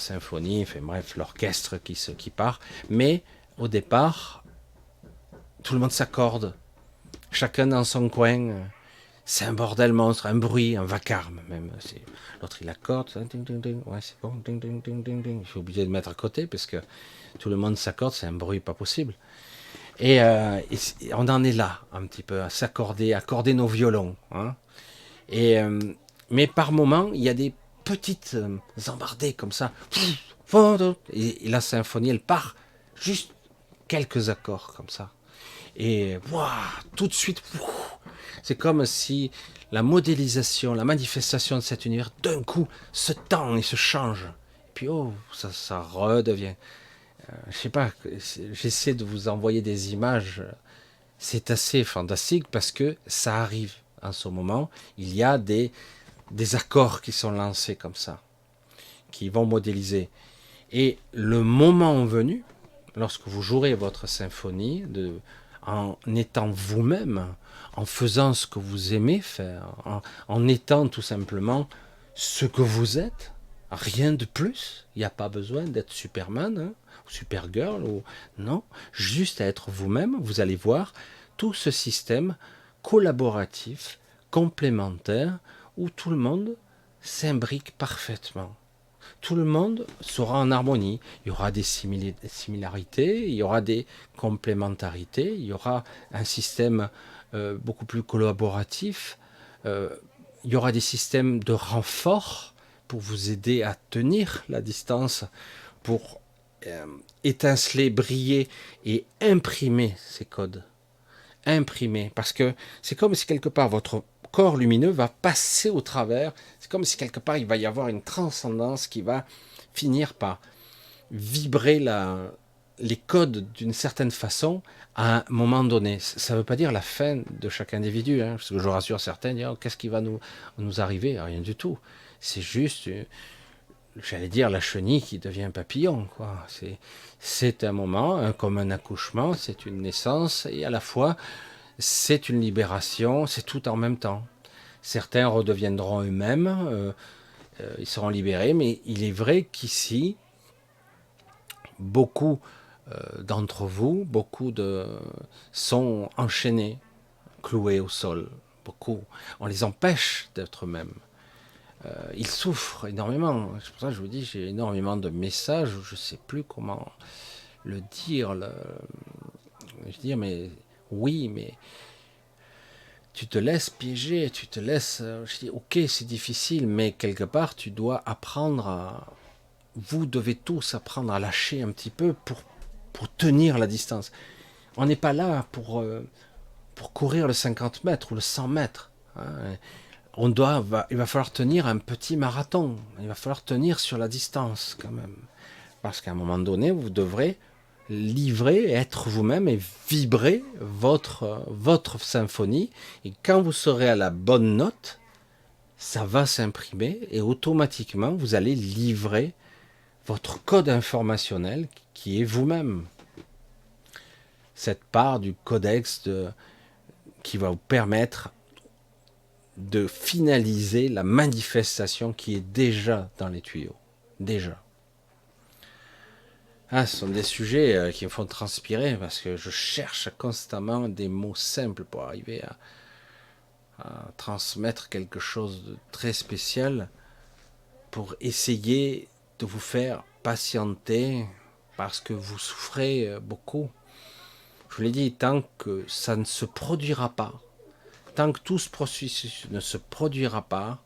symphonie, enfin bref, l'orchestre qui part, mais au départ, tout le monde s'accorde, chacun dans son coin. C'est un bordel monstre, un bruit, un vacarme même. L'autre il accorde, ding, ding, ding. Ouais c'est bon, ding, ding, ding, ding, ding. Je suis obligé de mettre à côté parce que tout le monde s'accorde, c'est un bruit pas possible. Et on en est là un petit peu à s'accorder, accorder nos violons. Hein. Et, mais par moment, il y a des petites embardées comme ça. Et la symphonie, elle part juste quelques accords comme ça. Et wow, tout de suite, c'est comme si la modélisation, la manifestation de cet univers, d'un coup, se tend et se change. Et puis, oh, ça redevient. Je sais pas, j'essaie de vous envoyer des images. C'est assez fantastique parce que ça arrive en ce moment. Il y a des accords qui sont lancés comme ça, qui vont modéliser. Et le moment venu, lorsque vous jouerez votre symphonie, en étant vous-même, en faisant ce que vous aimez faire, en étant tout simplement ce que vous êtes, rien de plus. Il n'y a pas besoin d'être Superman, hein, ou Supergirl, ou non, juste à être vous-même. Vous allez voir tout ce système collaboratif, complémentaire, où tout le monde s'imbrique parfaitement. Tout le monde sera en harmonie. Il y aura des similarités, il y aura des complémentarités, il y aura un système beaucoup plus collaboratif, euh, il y aura des systèmes de renfort pour vous aider à tenir la distance, pour euh, étinceler, briller et imprimer ces codes. Imprimer, parce que c'est comme si quelque part votre corps lumineux va passer au travers, c'est comme si quelque part il va y avoir une transcendance qui va finir par vibrer les codes d'une certaine façon à un moment donné. Ça ne veut pas dire la fin de chaque individu, hein, parce que je rassure certains, dire, oh, qu'est-ce qui va nous arriver? Rien du tout. C'est juste, j'allais dire, la chenille qui devient un papillon. Quoi. C'est un moment, comme un accouchement, c'est une naissance, et à la fois, c'est une libération, c'est tout en même temps. Certains redeviendront eux-mêmes, ils seront libérés, mais il est vrai qu'ici, beaucoup d'entre vous, sont enchaînés, cloués au sol. Beaucoup. On les empêche d'être eux-mêmes. Ils souffrent énormément. C'est pour ça que je vous dis, j'ai énormément de messages où je ne sais plus comment le dire. Je dis, mais oui, mais tu te laisses piéger, tu te laisses. Je dis, ok, c'est difficile, mais quelque part, tu dois apprendre à. Vous devez tous apprendre à lâcher un petit peu pour tenir la distance. On n'est pas là pour courir le 50 mètres ou le 100 mètres. Hein. Il va falloir tenir un petit marathon. Il va falloir tenir sur la distance quand même. Parce qu'à un moment donné, vous devrez livrer, être vous-même et vibrer votre symphonie. Et quand vous serez à la bonne note, ça va s'imprimer et automatiquement, vous allez livrer votre code informationnel qui est vous-même. Cette part du codex qui va vous permettre de finaliser la manifestation qui est déjà dans les tuyaux. Déjà. Ah, ce sont des sujets qui me font transpirer parce que je cherche constamment des mots simples pour arriver à transmettre quelque chose de très spécial, pour essayer de vous faire patienter parce que vous souffrez beaucoup. Je vous l'ai dit, tant que ça ne se produira pas, tant que tout ce processus ne se produira pas,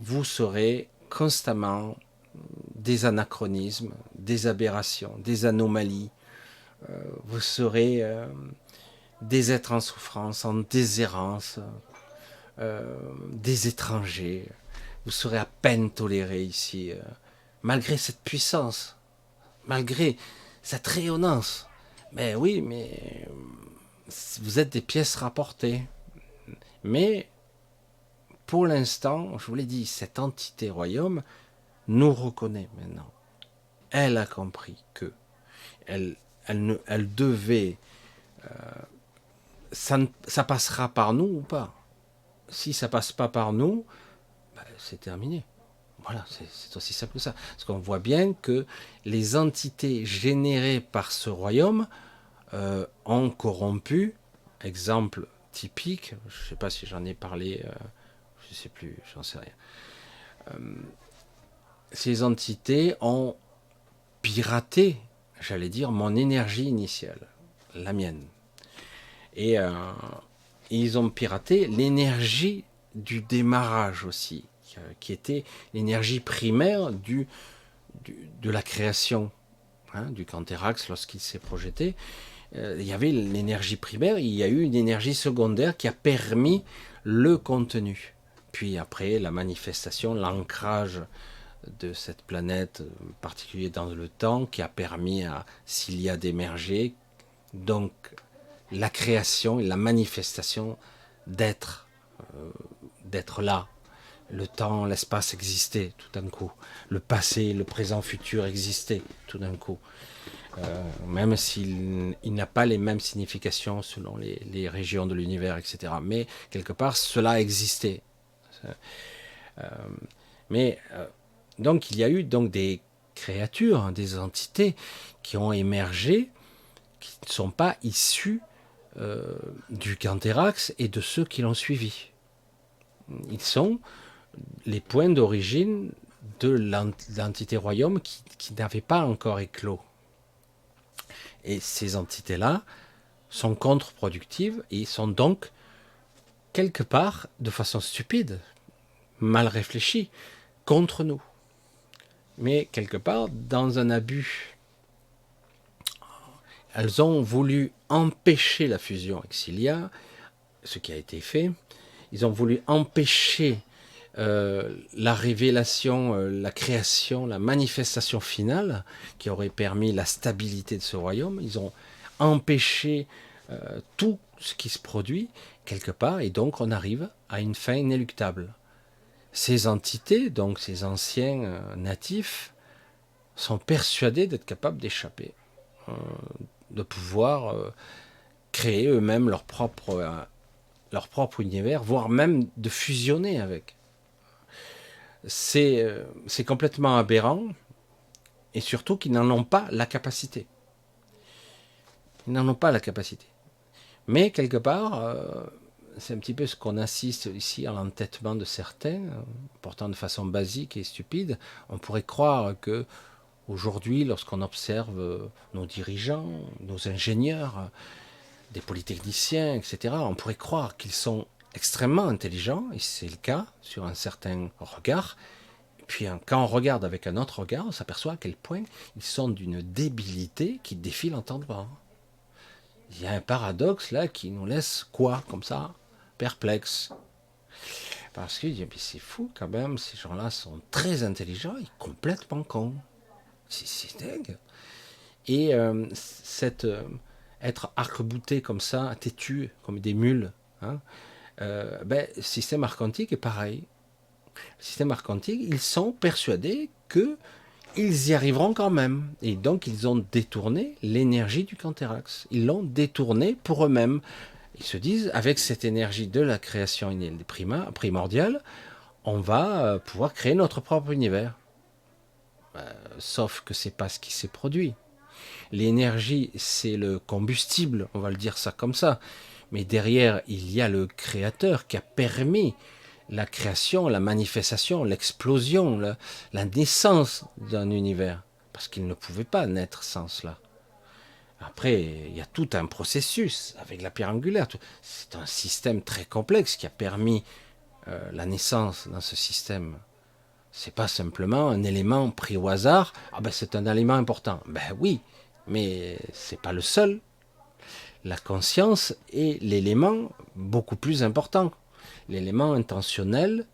vous serez constamment des anachronismes, des aberrations, des anomalies. Vous serez des êtres en souffrance, en déshérence, des étrangers. Vous serez à peine tolérés ici, malgré cette puissance, malgré cette rayonnance. Mais oui, mais vous êtes des pièces rapportées. Mais pour l'instant, je vous l'ai dit, cette entité royaume nous reconnaît maintenant. Elle a compris que elle devait, ça passera par nous ou pas. Si ça passe pas par nous, ben, c'est terminé. Voilà, c'est aussi simple que ça. Parce qu'on voit bien que les entités générées par ce royaume ont corrompu, exemple typique, je ne sais pas si j'en ai parlé, je ne sais plus, j'en sais rien. Ces entités ont piraté, j'allais dire, mon énergie initiale, la mienne. Et ils ont piraté l'énergie du démarrage aussi, qui était l'énergie primaire de la création, hein, du Canthérax lorsqu'il s'est projeté. Il y avait l'énergie primaire, il y a eu une énergie secondaire qui a permis le contenu. Puis après, la manifestation, l'ancrage de cette planète, en particulier dans le temps, qui a permis à Cilia d'émerger. Donc, la création et la manifestation d'être, d'être là. Le temps, l'espace existaient tout d'un coup. Le passé, le présent, le futur existaient tout d'un coup. Même s'il n'a pas les mêmes significations selon les régions de l'univers, etc. Mais quelque part, cela existait. Euh, mais donc, il y a eu donc des créatures, des entités qui ont émergé, qui ne sont pas issues du Canthérax et de ceux qui l'ont suivi. Ils sont les points d'origine de l'entité royaume qui n'avait pas encore éclos. Et ces entités-là sont contre-productives et sont donc quelque part, de façon stupide, mal réfléchie, contre nous. Mais quelque part, dans un abus, elles ont voulu empêcher la fusion avec Cilia, ce qui a été fait. Ils ont voulu empêcher la révélation, la création, la manifestation finale qui aurait permis la stabilité de ce royaume. Ils ont empêché tout ce qui se produit quelque part et donc on arrive à une fin inéluctable. Ces entités, donc ces anciens natifs, sont persuadés d'être capables d'échapper, de pouvoir créer eux-mêmes leur propre univers, voire même de fusionner avec. C'est complètement aberrant, et surtout qu'ils n'en ont pas la capacité. Ils n'en ont pas la capacité. Mais quelque part, c'est un petit peu ce qu'on assiste ici à l'entêtement de certains, pourtant de façon basique et stupide. On pourrait croire que aujourd'hui, lorsqu'on observe nos dirigeants, nos ingénieurs, des polytechniciens, etc., on pourrait croire qu'ils sont extrêmement intelligents, et c'est le cas sur un certain regard. Et puis quand on regarde avec un autre regard, on s'aperçoit à quel point ils sont d'une débilité qui défie l'entendement. Il y a un paradoxe là qui nous laisse quoi, comme ça, perplexe. Parce que c'est fou quand même, ces gens-là sont très intelligents et complètement cons. C'est dingue. Et être arc-bouté comme ça, têtu, comme des mules, hein, le système archontique est pareil. Le système archontique, ils sont persuadés qu'ils y arriveront quand même. Et donc, ils ont détourné l'énergie du Canthérax. Ils l'ont détourné pour eux-mêmes. Ils se disent, avec cette énergie de la création primordiale, on va pouvoir créer notre propre univers. Sauf que c'est pas ce qui s'est produit. L'énergie, c'est le combustible, on va le dire ça comme ça. Mais derrière, il y a le créateur qui a permis la création, la manifestation, l'explosion, la naissance d'un univers. Parce qu'il ne pouvait pas naître sans cela. Après, il y a tout un processus avec la pierre angulaire. C'est un système très complexe qui a permis la naissance dans ce système. C'est pas simplement un élément pris au hasard. Ah ben c'est un élément important. Ben oui, mais c'est pas le seul. La conscience est l'élément beaucoup plus important. L'élément intentionnel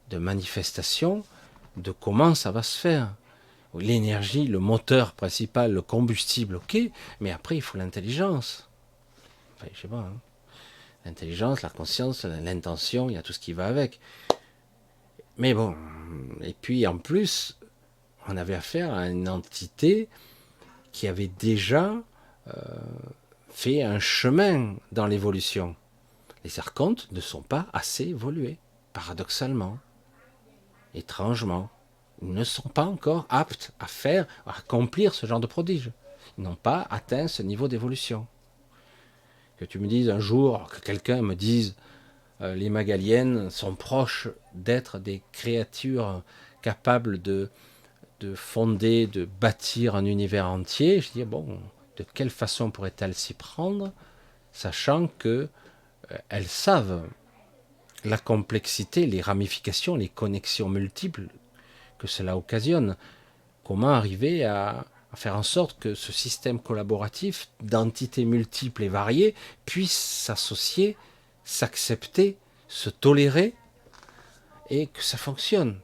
de manifestation de comment ça va se faire. L'énergie, le moteur principal, le combustible, ok, mais après il faut l'intelligence. Enfin, je sais pas. Hein. L'intelligence, la conscience, l'intention, il y a tout ce qui va avec. Mais bon, et puis en plus, on avait affaire à une entité qui avait déjà fait un chemin dans l'évolution. Les archontes ne sont pas assez évolués, paradoxalement, étrangement. Ils ne sont pas encore aptes à accomplir ce genre de prodige. Ils n'ont pas atteint ce niveau d'évolution. Que tu me dises un jour, que quelqu'un me dise les Magaliennes sont proches d'être des créatures capables de fonder, de bâtir un univers entier. Je dis, bon, de quelle façon pourrait-elle s'y prendre, sachant que elles savent la complexité, les ramifications, les connexions multiples que cela occasionne. Comment arriver à faire en sorte que ce système collaboratif d'entités multiples et variées puisse s'associer, s'accepter, se tolérer et que ça fonctionne.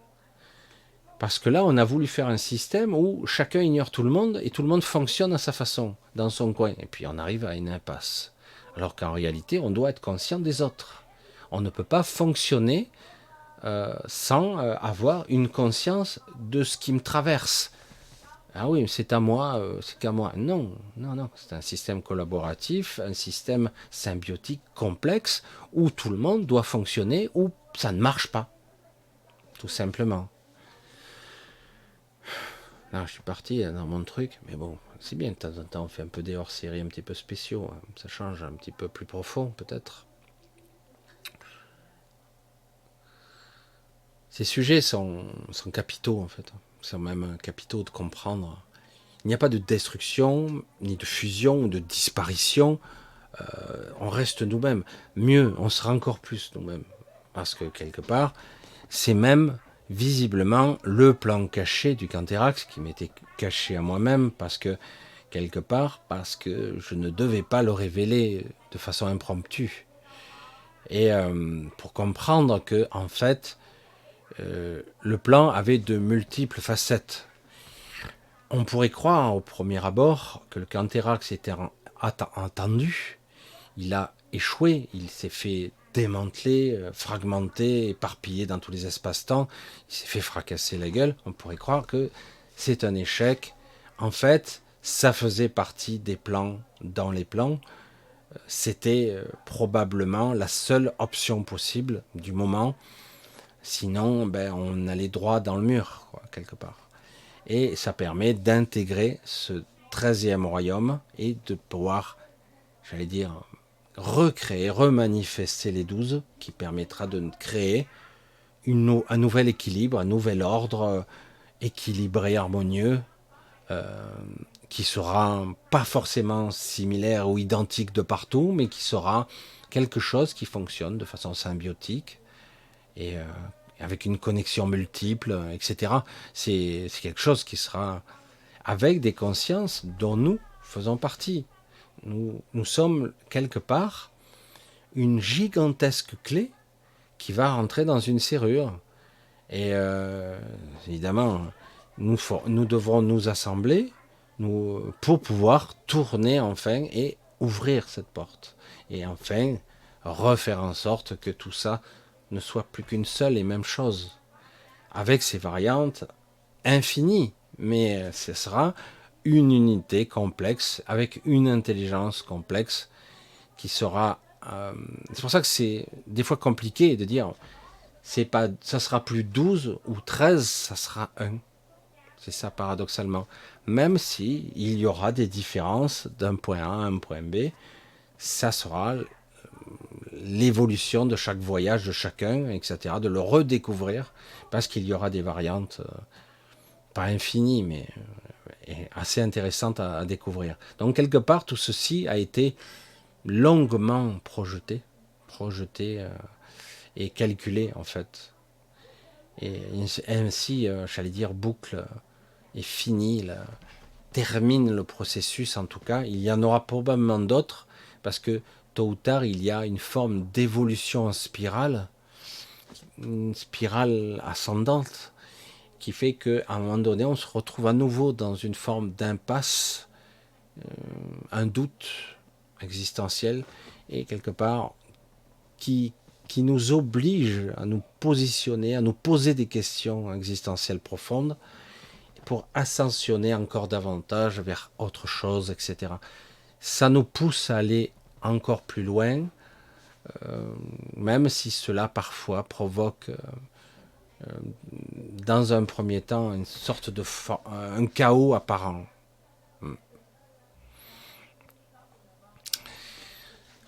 Parce que là, on a voulu faire un système où chacun ignore tout le monde et tout le monde fonctionne à sa façon, dans son coin. Et puis on arrive à une impasse. Alors qu'en réalité, on doit être conscient des autres. On ne peut pas fonctionner sans avoir une conscience de ce qui me traverse. Ah oui, c'est à moi, c'est qu'à moi. Non, non, non. C'est un système collaboratif, un système symbiotique complexe où tout le monde doit fonctionner, où ça ne marche pas, tout simplement. Là, je suis parti dans mon truc, mais bon, c'est bien, de temps en temps, on fait un peu des hors-séries un petit peu spéciaux. Hein. Ça change un petit peu plus profond, peut-être. Ces sujets sont capitaux, en fait. C'est même capitaux de comprendre. Il n'y a pas de destruction, ni de fusion, ou de disparition. On reste nous-mêmes. Mieux, on sera encore plus nous-mêmes. Parce que, quelque part, c'est même visiblement le plan caché du Canthérax qui m'était caché à moi-même parce que, quelque part, parce que je ne devais pas le révéler de façon impromptue. Et pour comprendre que, en fait, le plan avait de multiples facettes. On pourrait croire au premier abord que le Canthérax était entendu, il a échoué, il s'est fait démanteler, fragmenter, éparpillé dans tous les espaces-temps, il s'est fait fracasser la gueule. On pourrait croire que c'est un échec. En fait, ça faisait partie des plans dans les plans. C'était probablement la seule option possible du moment. Sinon, ben, on allait droit dans le mur, quoi, quelque part. Et ça permet d'intégrer ce 13e royaume et de pouvoir, j'allais dire, recréer, remanifester les 12, qui permettra de créer un nouvel équilibre, un nouvel ordre équilibré, harmonieux, qui sera pas forcément similaire ou identique de partout, mais qui sera quelque chose qui fonctionne de façon symbiotique et avec une connexion multiple, etc. C'est quelque chose qui sera avec des consciences dont nous faisons partie. Nous sommes quelque part une gigantesque clé qui va rentrer dans une serrure. Et évidemment, nous devrons nous assembler pour pouvoir tourner enfin et ouvrir cette porte. Et enfin, refaire en sorte que tout ça ne soit plus qu'une seule et même chose. Avec ces variantes infinies. Mais ce sera une unité complexe, avec une intelligence complexe qui sera... c'est pour ça que c'est des fois compliqué de dire c'est pas, ça sera plus 12 ou 13, ça sera un. C'est ça paradoxalement. Même si il y aura des différences d'un point A à un point B, ça sera l'évolution de chaque voyage de chacun, etc., de le redécouvrir, parce qu'il y aura des variantes, pas infinies, mais assez intéressantes à découvrir. Donc quelque part, tout ceci a été longuement projeté et calculé en fait. Et ainsi, j'allais dire, boucle est finie, là, termine le processus en tout cas. Il y en aura probablement d'autres, parce que tôt ou tard, il y a une forme d'évolution en spirale, une spirale ascendante, qui fait qu'à un moment donné, on se retrouve à nouveau dans une forme d'impasse, un doute existentiel, et quelque part, qui, qui nous oblige à nous positionner, à nous poser des questions existentielles profondes, pour ascensionner encore davantage vers autre chose, etc. Ça nous pousse à aller encore plus loin, même si cela parfois provoque dans un premier temps une sorte de un chaos apparent.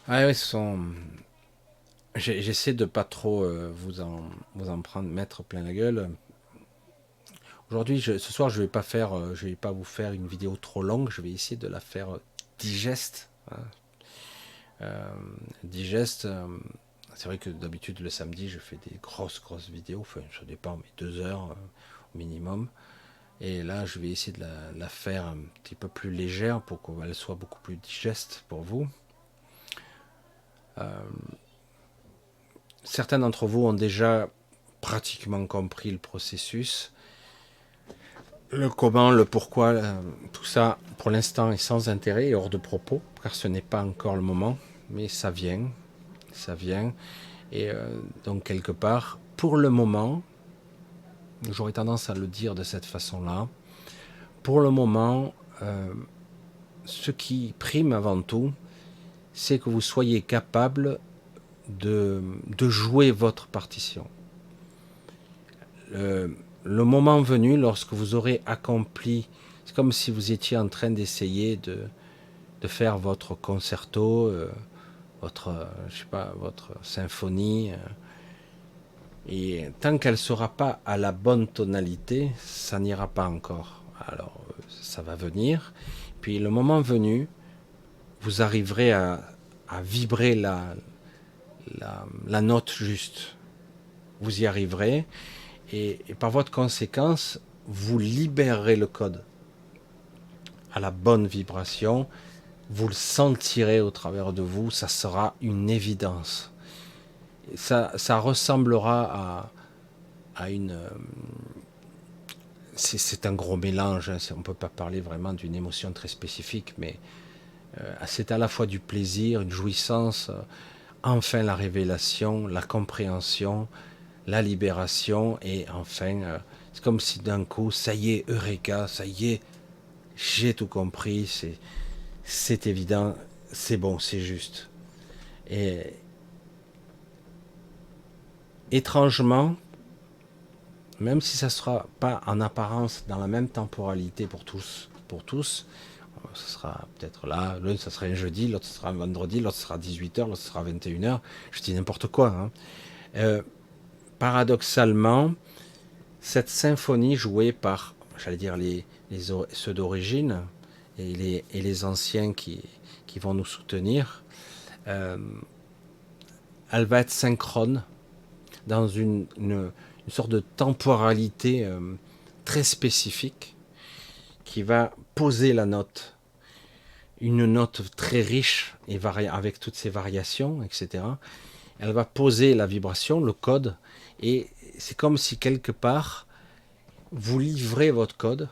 Ah ouais, j'essaie de pas trop vous en prendre, mettre plein la gueule. Aujourd'hui, ce soir, je vais pas vous faire une vidéo trop longue. Je vais essayer de la faire digeste, hein. Euh, digeste. C'est vrai que d'habitude le samedi, je fais des grosses vidéos. Enfin, ça dépend, mais 2 heures au minimum. Et là, je vais essayer de la faire un petit peu plus légère pour qu'elle soit beaucoup plus digeste pour vous. Certains d'entre vous ont déjà pratiquement compris le processus. Le comment, le pourquoi, tout ça, pour l'instant, est sans intérêt et hors de propos, car ce n'est pas encore le moment, mais ça vient, ça vient. Et donc, quelque part, pour le moment, j'aurais tendance à le dire de cette façon-là, pour le moment, ce qui prime avant tout, c'est que vous soyez capable de jouer votre partition. Le moment venu, lorsque vous aurez accompli, c'est comme si vous étiez en train d'essayer de faire votre concerto, votre, je sais pas, votre symphonie, et tant qu'elle ne sera pas à la bonne tonalité, ça n'ira pas encore. Alors, ça va venir. Puis le moment venu, vous arriverez à vibrer la note juste. Vous y arriverez. Et par votre conséquence, vous libérerez le code à la bonne vibration. Vous le sentirez au travers de vous. Ça sera une évidence. Ça ressemblera à une... C'est un gros mélange. Hein. On ne peut pas parler vraiment d'une émotion très spécifique, mais c'est à la fois du plaisir, une jouissance, enfin la révélation, la compréhension, la libération, et enfin, c'est comme si d'un coup, ça y est, Eureka, ça y est, j'ai tout compris, c'est évident, c'est bon, c'est juste. Et étrangement, même si ça ne sera pas en apparence dans la même temporalité pour tous, ce sera peut-être là, l'un ça sera un jeudi, l'autre ce sera un vendredi, l'autre ce sera 18 h, l'autre ce sera 21 h, je dis n'importe quoi. Hein. Euh, Paradoxalement, cette symphonie jouée par, j'allais dire, ceux d'origine et les anciens qui vont nous soutenir, euh, elle va être synchrone dans une sorte de temporalité très spécifique qui va poser la note. Une note très riche et avec toutes ses variations, etc. Elle va poser la vibration, le code, et c'est comme si quelque part, vous livrez votre code,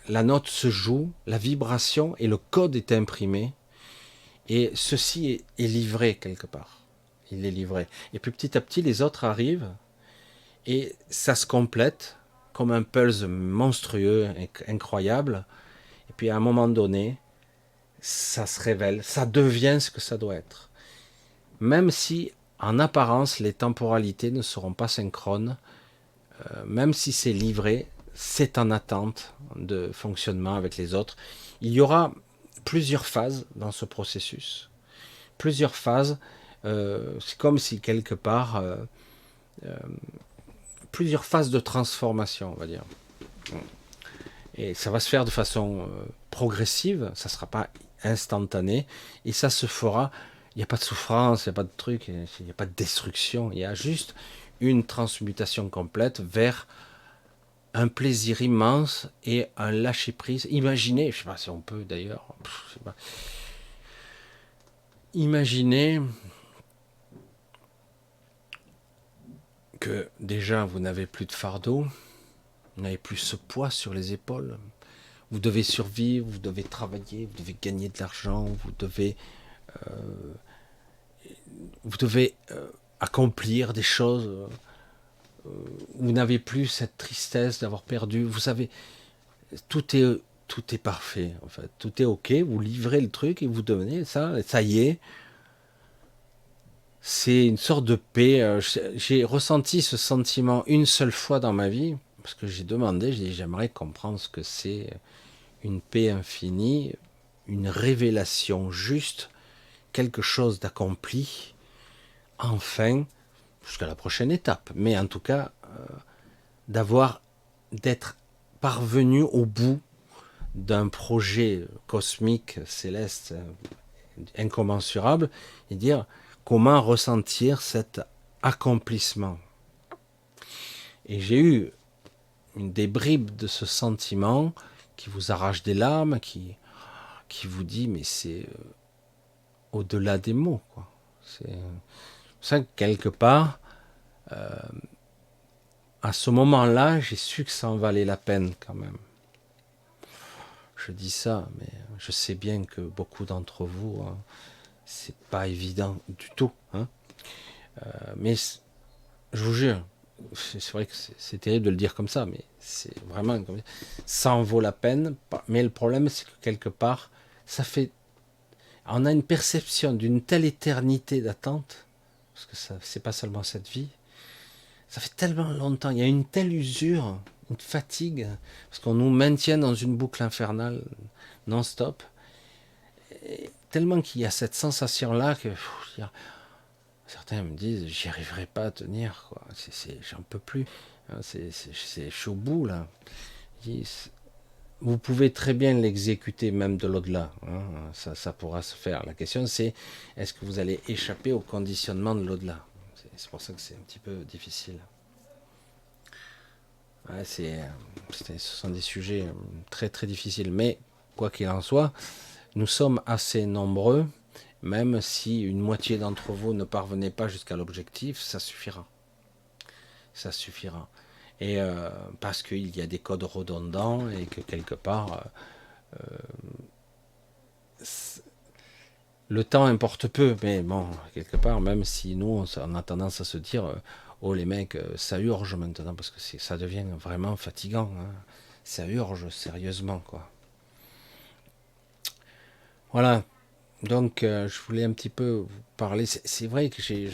la note se joue, la vibration et le code est imprimé, et ceci est livré quelque part. Il est livré. Et puis petit à petit, les autres arrivent, et ça se complète comme un pulse monstrueux, incroyable, et puis à un moment donné, ça se révèle, ça devient ce que ça doit être. Même si, en apparence, les temporalités ne seront pas synchrones, même si c'est livré, c'est en attente de fonctionnement avec les autres. Il y aura plusieurs phases dans ce processus. Plusieurs phases. C'est comme si quelque part, plusieurs phases de transformation, on va dire. Et ça va se faire de façon progressive, ça ne sera pas instantané, et ça se fera. Il n'y a pas de souffrance, il n'y a pas de truc, il n'y a pas de destruction, il y a juste une transmutation complète vers un plaisir immense et un lâcher-prise. Imaginez, je ne sais pas si on peut d'ailleurs, je sais pas. Imaginez que déjà vous n'avez plus de fardeau, vous n'avez plus ce poids sur les épaules. Vous devez survivre, vous devez travailler, vous devez gagner de l'argent, vous devez accomplir des choses. Vous n'avez plus cette tristesse d'avoir perdu. Vous savez, tout est, tout est parfait, en fait. Tout est OK, vous livrez le truc et vous devenez ça, et ça y est. C'est une sorte de paix. J'ai ressenti ce sentiment une seule fois dans ma vie, parce que j'ai demandé, j'ai dit, j'aimerais comprendre ce que c'est une paix infinie, une révélation juste quelque chose d'accompli, enfin, jusqu'à la prochaine étape. Mais en tout cas, d'être parvenu au bout d'un projet cosmique, céleste, incommensurable, et dire comment ressentir cet accomplissement. Et j'ai eu des bribes de ce sentiment qui vous arrache des larmes, qui vous dit mais c'est au-delà des mots, quoi. C'est ça que quelque part, à ce moment-là, j'ai su que ça en valait la peine quand même. Je dis ça, mais je sais bien que beaucoup d'entre vous, hein, c'est pas évident du tout, hein. Mais je vous jure, c'est vrai que c'est terrible de le dire comme ça, mais c'est vraiment comme ça en vaut la peine. Mais le problème, c'est que quelque part, ça fait, on a une perception d'une telle éternité d'attente, parce que ça, c'est pas seulement cette vie. Ça fait tellement longtemps, il y a une telle usure, une fatigue, parce qu'on nous maintient dans une boucle infernale non-stop. Et tellement qu'il y a cette sensation-là que certains me disent, j'y arriverai pas à tenir, quoi. J'en peux plus. Je suis au bout là. Vous pouvez très bien l'exécuter même de l'au-delà, hein. Ça pourra se faire. La question c'est, est-ce que vous allez échapper au conditionnement de l'au-delà? C'est pour ça que c'est un petit peu difficile. Ouais, ce sont des sujets très très difficiles. Mais quoi qu'il en soit, nous sommes assez nombreux. Même si une moitié d'entre vous ne parvenait pas jusqu'à l'objectif, ça suffira. Ça suffira. Et parce qu'il y a des codes redondants et que quelque part, le temps importe peu. Mais bon, quelque part, même si nous, on a tendance à se dire, oh les mecs, ça urge maintenant, parce que ça devient vraiment fatigant, hein. Ça urge sérieusement, quoi. Voilà. Donc, je voulais un petit peu vous parler. C'est vrai que ce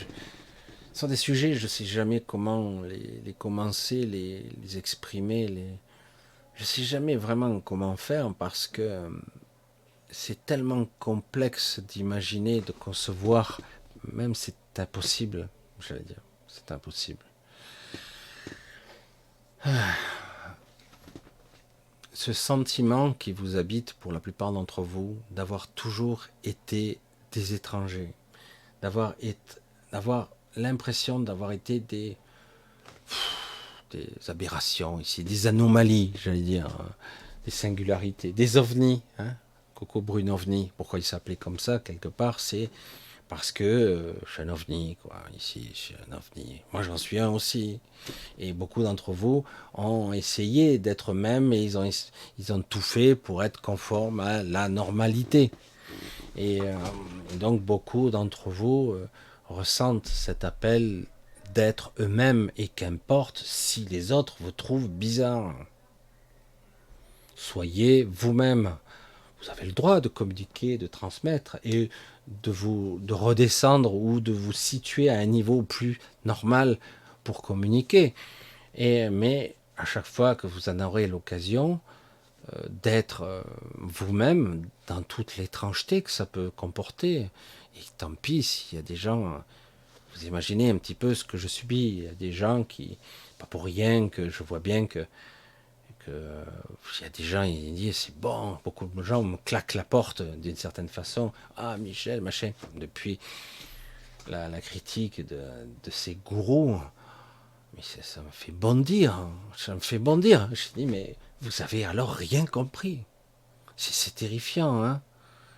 sont des sujets, je ne sais jamais comment les commencer, les exprimer. Je ne sais jamais vraiment comment faire parce que c'est tellement complexe d'imaginer, de concevoir. Même c'est impossible, j'allais dire. C'est impossible. Ce sentiment qui vous habite pour la plupart d'entre vous, d'avoir toujours été des étrangers, d'avoir l'impression d'avoir été des aberrations ici, des anomalies, j'allais dire, hein, des singularités, des ovnis, hein. Coco Brune ovni, pourquoi il s'appelait comme ça quelque part, c'est parce que je suis un ovni, quoi. Ici, je suis un ovni. Moi, j'en suis un aussi. Et beaucoup d'entre vous ont essayé d'être eux-mêmes et ils ont tout fait pour être conformes à la normalité. Et donc, beaucoup d'entre vous ressentent cet appel d'être eux-mêmes et qu'importe si les autres vous trouvent bizarre. Soyez vous-même. Vous avez le droit de communiquer, de transmettre et de redescendre ou de vous situer à un niveau plus normal pour communiquer. Mais à chaque fois que vous en aurez l'occasion d'être vous-même dans toute l'étrangeté que ça peut comporter, et tant pis s'il y a des gens, vous imaginez un petit peu ce que je subis, il y a des gens qui, pas pour rien que je vois bien que il y a des gens, ils disent c'est bon, beaucoup de gens me claquent la porte d'une certaine façon. Ah Michel, machin, depuis la critique de ces gourous, mais ça me fait bondir, ça me fait bondir. Je dis mais vous avez alors rien compris. C'est terrifiant, hein.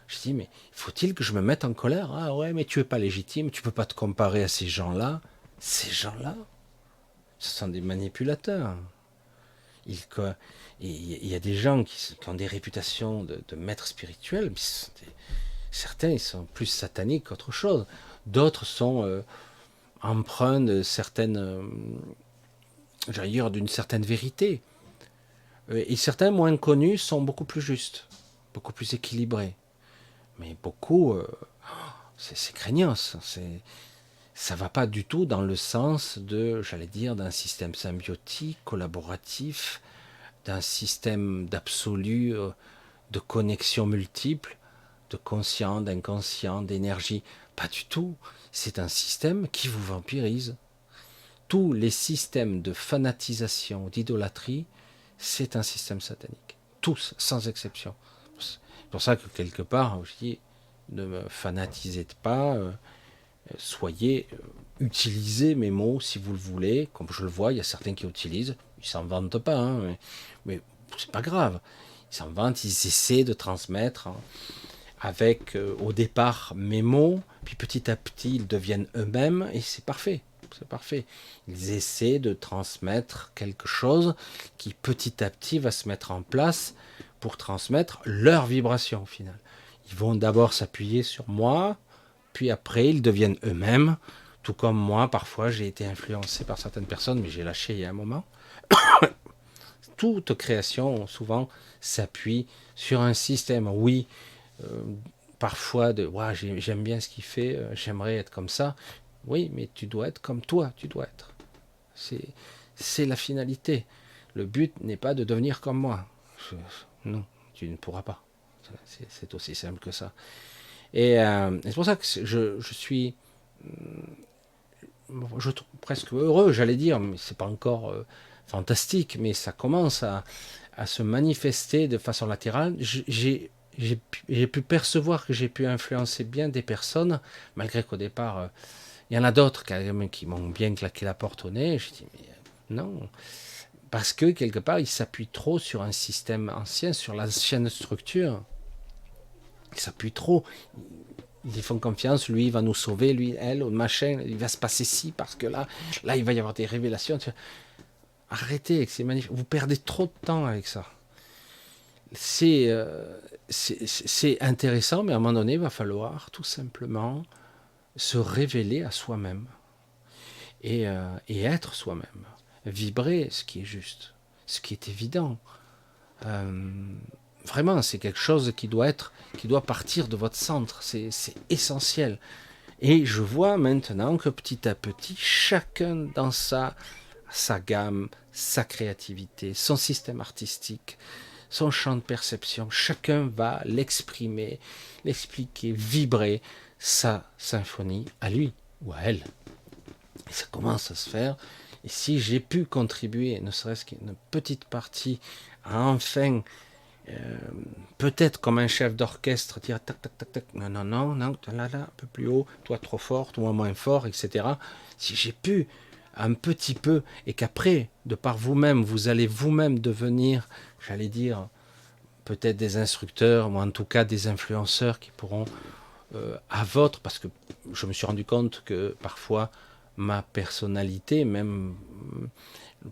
Je dis mais faut-il que je me mette en colère? Ah ouais, mais tu es pas légitime, tu peux pas te comparer à ces gens-là. Ces gens-là, ce sont des manipulateurs. Il y a des gens qui ont des réputations de maîtres spirituels, mais certains ils sont plus sataniques qu'autre chose. D'autres sont empreints de certaines, j'allais dire, d'une certaine vérité. Et certains moins connus sont beaucoup plus justes, beaucoup plus équilibrés. Mais beaucoup, c'est craignos. Ça va pas du tout dans le sens de, j'allais dire, d'un système symbiotique, collaboratif, d'un système d'absolu, de connexion multiple. de conscient, d'inconscient, d'énergie. Pas du tout. C'est un système qui vous vampirise. Tous les systèmes de fanatisation, d'idolâtrie, c'est un système satanique. Tous, sans exception. C'est pour ça que quelque part, je dis, ne me fanatisez pas, soyez, utilisez mes mots si vous le voulez, comme je le vois, il y a certains qui utilisent, ils s'en vantent pas, hein, mais c'est pas grave. Ils s'en vantent, ils essaient de transmettre, hein, avec au départ mes mots, puis petit à petit ils deviennent eux-mêmes, et c'est parfait. C'est parfait. Ils essaient de transmettre quelque chose qui petit à petit va se mettre en place pour transmettre leur vibration au final. Ils vont d'abord s'appuyer sur moi, puis après ils deviennent eux-mêmes, tout comme moi, parfois j'ai été influencé par certaines personnes, mais j'ai lâché il y a un moment. Toute création, souvent, s'appuie sur un système. Oui, euh, parfois, ouais, j'aime bien ce qu'il fait, j'aimerais être comme ça. Oui, mais tu dois être comme toi, tu dois être. C'est la finalité. Le but n'est pas de devenir comme moi. Non, tu ne pourras pas. C'est aussi simple que ça. Et c'est pour ça que je suis presque heureux, j'allais dire, mais c'est pas encore fantastique, mais ça commence à se manifester de façon latérale. J'ai pu percevoir que j'ai pu influencer bien des personnes, malgré qu'au départ, il y en a d'autres quand même qui m'ont bien claqué la porte au nez. Je dis, mais non, parce que quelque part, ils s'appuient trop sur un système ancien, sur l'ancienne structure. Ils s'appuient trop. Ils font confiance, lui il va nous sauver, lui, elle, machin, il va se passer ci, parce que là il va y avoir des révélations. Arrêtez avec ces manifs, vous perdez trop de temps avec ça. C'est intéressant, mais à un moment donné, il va falloir tout simplement se révéler à soi-même et être soi-même. Vibrer ce qui est juste, ce qui est évident. Euh, Vraiment, c'est quelque chose qui doit partir de votre centre. C'est essentiel. Et je vois maintenant que petit à petit, chacun dans sa gamme, sa créativité, son système artistique, son champ de perception, chacun va l'exprimer, l'expliquer, vibrer sa symphonie à lui ou à elle. Et ça commence à se faire. Et si j'ai pu contribuer, ne serait-ce qu'une petite partie, à enfin, euh, peut-être comme un chef d'orchestre, dire tac, tac, tac, tac, non, non, non, non, là, là, un peu plus haut, toi trop fort, toi moins fort, etc. Si j'ai pu un petit peu, et qu'après, de par vous-même, vous allez vous-même devenir, j'allais dire, peut-être des instructeurs, ou en tout cas des influenceurs qui pourront, à votre, parce que je me suis rendu compte que parfois, ma personnalité même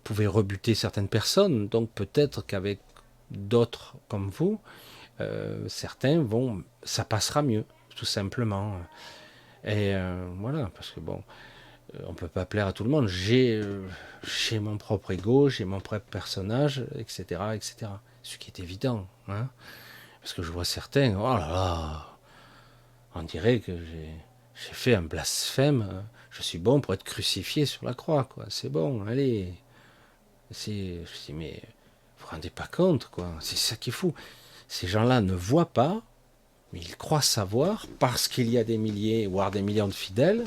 pouvait rebuter certaines personnes, donc peut-être qu'avec d'autres comme vous, certains vont, ça passera mieux, tout simplement. Et voilà, parce que bon, on peut pas plaire à tout le monde. J'ai mon propre ego, j'ai mon propre personnage, etc., etc. Ce qui est évident, hein, parce que je vois certains, oh là là, on dirait que j'ai fait un blasphème. Je suis bon pour être crucifié sur la croix, quoi. C'est bon, allez. Je dis, mais vous vous rendez pas compte, quoi. C'est ça qui est fou. Ces gens-là ne voient pas, mais ils croient savoir parce qu'il y a des milliers, voire des millions de fidèles.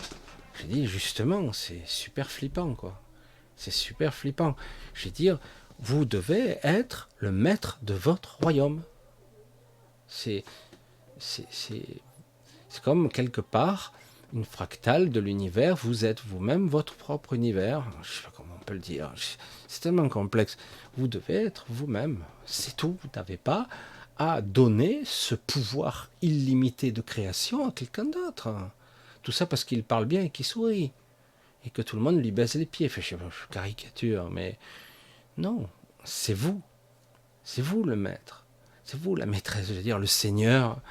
J'ai dit, justement, c'est super flippant, quoi. C'est super flippant. J'ai dit, vous devez être le maître de votre royaume. C'est, c'est comme quelque part une fractale de l'univers. Vous êtes vous-même votre propre univers. Je ne sais pas comment on peut le dire. C'est tellement complexe. Vous devez être vous-même. C'est tout. Vous n'avez pas à donner ce pouvoir illimité de création à quelqu'un d'autre. Tout ça parce qu'il parle bien et qu'il sourit. Et que tout le monde lui baisse les pieds. Enfin, je caricature, mais non. C'est vous. C'est vous le maître. C'est vous la maîtresse. Je veux dire, le Seigneur.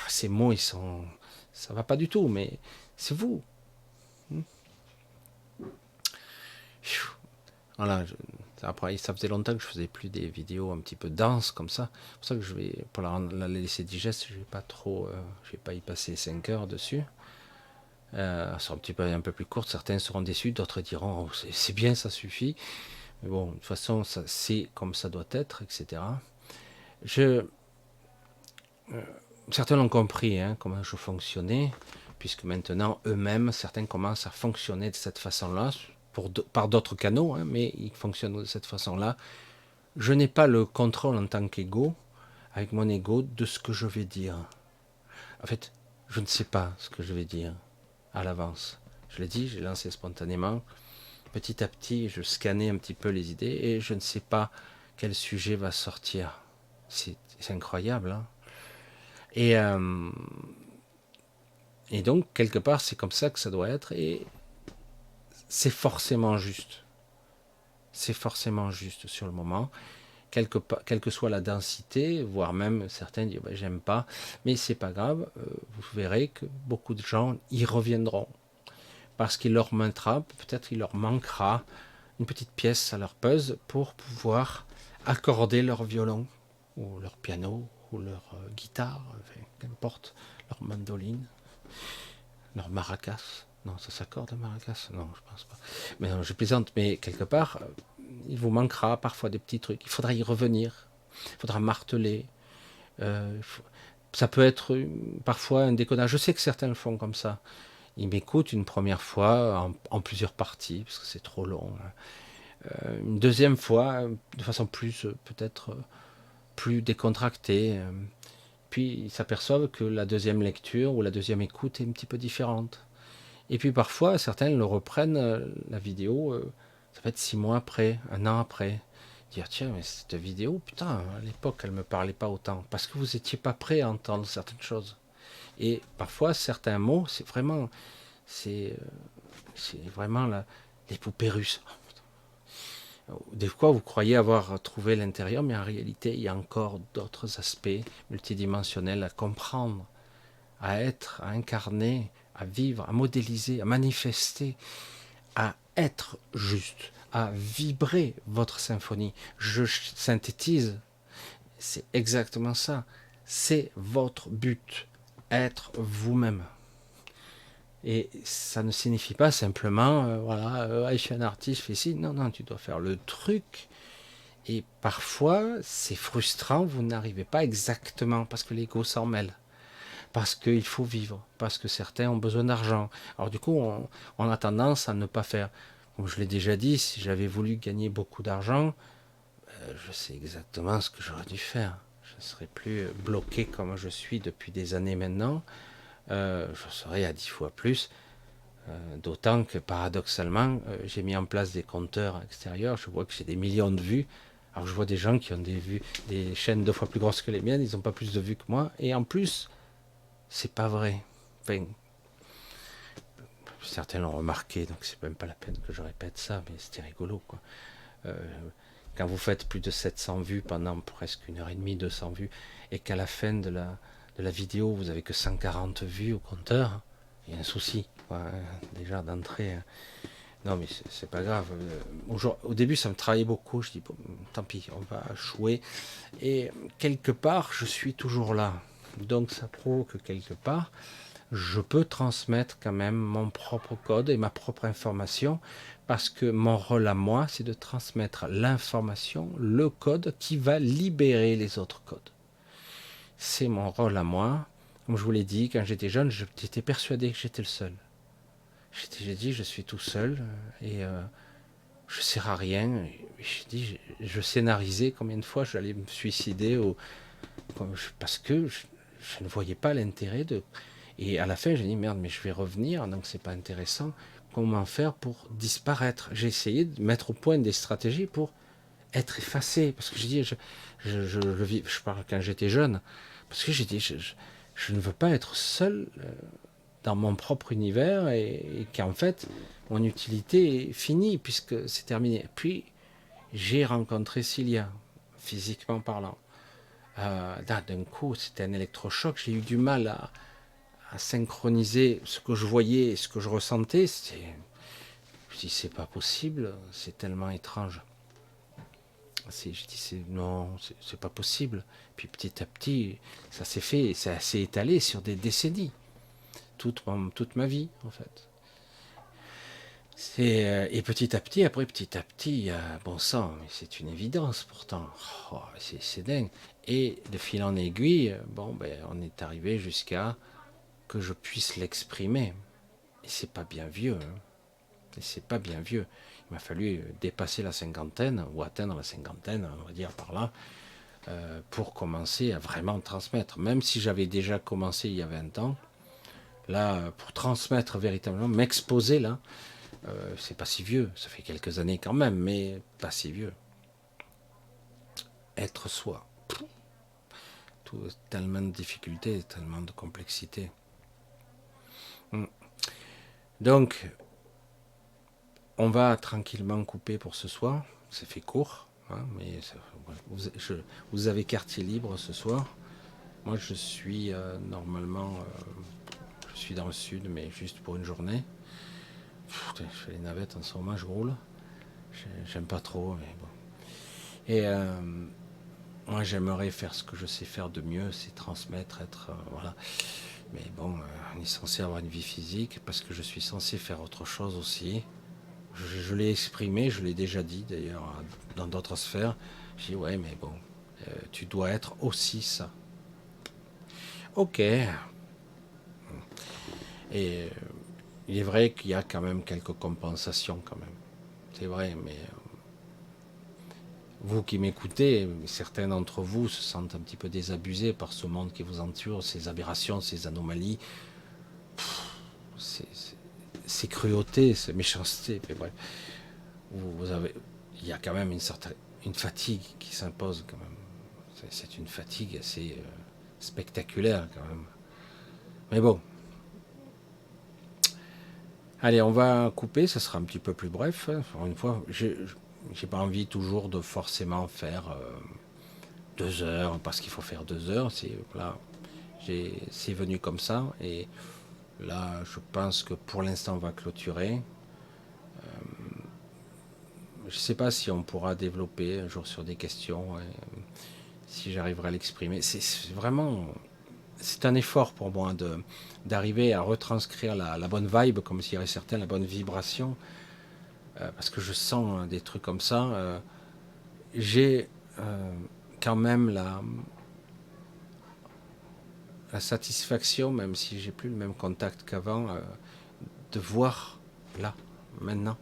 Ces mots, ils sont. Ça va pas du tout, mais c'est vous. Voilà. Après, ça faisait longtemps que je faisais plus des vidéos un petit peu denses comme ça. C'est pour ça que je vais, pour la laisser digeste, je vais pas trop, je vais pas y passer 5 heures dessus. Elles sont un peu plus courtes. Certains seront déçus, d'autres diront oh, c'est bien, ça suffit. Mais bon, de toute façon, c'est comme ça doit être, etc. Je, certains l'ont compris, hein, comment je fonctionnais, puisque maintenant, eux-mêmes, certains commencent à fonctionner de cette façon-là, par d'autres canaux, hein, mais ils fonctionnent de cette façon-là. Je n'ai pas le contrôle en tant qu'ego, avec mon ego, de ce que je vais dire. En fait, je ne sais pas ce que je vais dire à l'avance. Je l'ai dit, j'ai lancé spontanément. Petit à petit, je scannais un petit peu les idées et je ne sais pas quel sujet va sortir. C'est incroyable. Hein, et, euh, et donc, quelque part, c'est comme ça que ça doit être et c'est forcément juste. C'est forcément juste sur le moment. Quelle que soit la densité, voire même certains disent bah, j'aime pas, mais c'est pas grave, vous verrez que beaucoup de gens y reviendront parce qu'il leur manquera, peut-être il leur manquera une petite pièce à leur puzzle pour pouvoir accorder leur violon ou leur piano ou leur guitare, enfin, qu'importe, leur mandoline, leur maracas. Non, ça s'accorde le maracas. Non, je pense pas. Mais non, je plaisante, mais quelque part, il vous manquera parfois des petits trucs. Il faudra y revenir. Il faudra marteler. Euh, ça peut être parfois un décodage. Je sais que certains le font comme ça. Ils m'écoutent une première fois en plusieurs parties, parce que c'est trop long. Une deuxième fois, de façon plus, peut-être, plus décontractée. Puis ils s'aperçoivent que la deuxième lecture ou la deuxième écoute est un petit peu différente. Et puis parfois, certains le reprennent, la vidéo, ça va être 6 mois après, un an après. Dire, tiens, mais cette vidéo, putain, à l'époque, elle ne me parlait pas autant. Parce que vous n'étiez pas prêt à entendre certaines choses. Et parfois, certains mots, c'est, euh, c'est vraiment les poupées russes. Des fois, vous croyez avoir trouvé l'intérieur, mais en réalité, il y a encore d'autres aspects multidimensionnels à comprendre, à être, à incarner, à vivre, à modéliser, à manifester, à être juste, à vibrer votre symphonie. Je synthétise, c'est exactement ça. C'est votre but, être vous-même. Et ça ne signifie pas simplement, voilà, je suis un artiste, je fais ci. Non, non, tu dois faire le truc. Et parfois, c'est frustrant, vous n'arrivez pas exactement, parce que l'ego s'en mêle. Parce qu'il faut vivre, parce que certains ont besoin d'argent. Alors du coup, on a tendance à ne pas faire. Comme je l'ai déjà dit, si j'avais voulu gagner beaucoup d'argent, je sais exactement ce que j'aurais dû faire. Je ne serais plus bloqué comme je suis depuis des années maintenant. Je serais à 10 fois plus. D'autant que paradoxalement, j'ai mis en place des compteurs extérieurs. Je vois que j'ai des millions de vues. Alors je vois des gens qui ont des vues, des chaînes 2 fois plus grosses que les miennes. Ils n'ont pas plus de vues que moi. Et en plus, c'est pas vrai. Enfin, certains l'ont remarqué, donc c'est même pas la peine que je répète ça, mais c'était rigolo, quoi. Euh, Quand vous faites plus de 700 vues pendant presque 1 heure et demie, 200 vues, et qu'à la fin de la vidéo, vous avez que 140 vues au compteur, il y a un souci, quoi, hein, déjà d'entrée. Hein. Non, mais c'est pas grave. Au début, ça me travaillait beaucoup. Je dis, bon, tant pis, on va jouer. Et quelque part, je suis toujours là. Donc, ça prouve que quelque part, je peux transmettre quand même mon propre code et ma propre information parce que mon rôle à moi, c'est de transmettre l'information, le code qui va libérer les autres codes. C'est mon rôle à moi. Comme je vous l'ai dit, quand j'étais jeune, j'étais persuadé que j'étais le seul. J'ai dit, je suis tout seul et je ne sers à rien. J'ai dit, je scénarisais combien de fois j'allais me suicider parce que je ne voyais pas l'intérêt de. Et à la fin, j'ai dit merde, mais je vais revenir, donc c'est pas intéressant. Comment faire pour disparaître? J'ai essayé de mettre au point des stratégies pour être effacé, parce que j'ai dit, je parle quand j'étais jeune, parce que j'ai dit, je ne veux pas être seul dans mon propre univers et qu'en fait, mon utilité est finie puisque c'est terminé. Puis, j'ai rencontré Cilia, physiquement parlant. D'un coup, c'était un électrochoc. J'ai eu du mal à synchroniser ce que je voyais et ce que je ressentais. Je dis, c'est pas possible, c'est tellement étrange. Je dis, non, c'est pas possible. Puis petit à petit, ça s'est fait, ça s'est étalé sur des décennies. Toute ma vie, en fait. Et petit à petit, après petit à petit, bon sang, mais c'est une évidence pourtant. Oh, c'est dingue. Et de fil en aiguille, bon, ben, on est arrivé jusqu'à que je puisse l'exprimer. Et c'est pas bien vieux. Hein. Et c'est pas bien vieux. Il m'a fallu dépasser la cinquantaine, ou atteindre la cinquantaine, on va dire par là, pour commencer à vraiment transmettre. Même si j'avais déjà commencé il y a 20 ans, là, pour transmettre véritablement, m'exposer là, c'est pas si vieux. Ça fait quelques années quand même, mais pas si vieux. Être soi. Tout, tellement de difficultés, tellement de complexité. Donc, on va tranquillement couper pour ce soir. Ça fait court, hein, mais vous avez quartier libre ce soir. Moi, je suis normalement, je suis dans le sud, mais juste pour une journée. Putain, je fais les navettes en ce moment, je roule. J'aime pas trop, mais bon. Et moi, j'aimerais faire ce que je sais faire de mieux, c'est transmettre, être, voilà. Mais bon, on est censé avoir une vie physique parce que je suis censé faire autre chose aussi. Je l'ai exprimé, je l'ai déjà dit d'ailleurs dans d'autres sphères. J'ai dit ouais, mais bon, tu dois être aussi ça. Ok. Et il est vrai qu'il y a quand même quelques compensations quand même. C'est vrai, mais vous qui m'écoutez, certains d'entre vous se sentent un petit peu désabusés par ce monde qui vous entoure, ces aberrations, ces anomalies, ces cruautés, ces méchancetés. Mais bref, vous avez, il y a quand même une fatigue qui s'impose quand même. C'est une fatigue assez spectaculaire quand même. Mais bon, allez, on va couper, ça sera un petit peu plus bref. Encore une fois, j'ai pas envie toujours de forcément faire 2 heures parce qu'il faut faire 2 heures. Là, c'est venu comme ça et là, je pense que pour l'instant, on va clôturer. Je ne sais pas si on pourra développer un jour sur des questions, si j'arriverai à l'exprimer. C'est vraiment, c'est un effort pour moi d'arriver à retranscrire la bonne vibe, comme dirait certains, la bonne vibration, parce que je sens des trucs comme ça. J'ai quand même la satisfaction, même si j'ai plus le même contact qu'avant, de voir là, maintenant,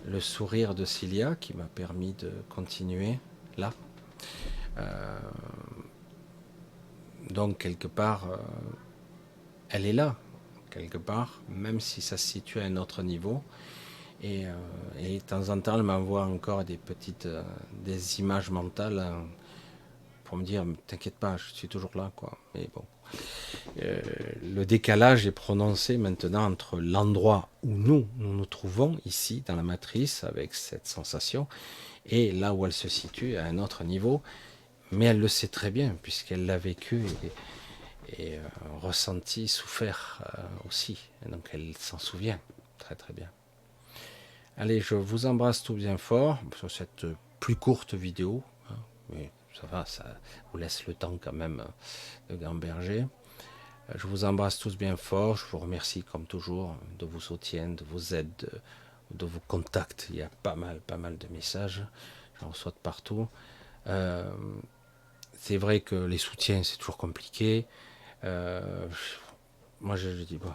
le sourire de Cilia qui m'a permis de continuer là. Donc quelque part, elle est là, quelque part, même si ça se situe à un autre niveau. Et de temps en temps, elle m'envoie encore des images mentales pour me dire, t'inquiète pas, je suis toujours là, quoi. Mais bon, le décalage est prononcé maintenant entre l'endroit où nous nous trouvons ici dans la matrice avec cette sensation et là où elle se situe à un autre niveau. Mais elle le sait très bien puisqu'elle l'a vécu et ressenti, souffert aussi. Et donc elle s'en souvient très très bien. Allez, je vous embrasse tout bien fort sur cette plus courte vidéo. Hein, mais ça va, ça vous laisse le temps quand même de gamberger. Je vous embrasse tous bien fort. Je vous remercie comme toujours de vos soutiens, de vos aides, de vos contacts. Il y a pas mal de messages. J'en reçois de partout. Euh, c'est vrai que les soutiens, c'est toujours compliqué. Euh, moi, je dis, bon,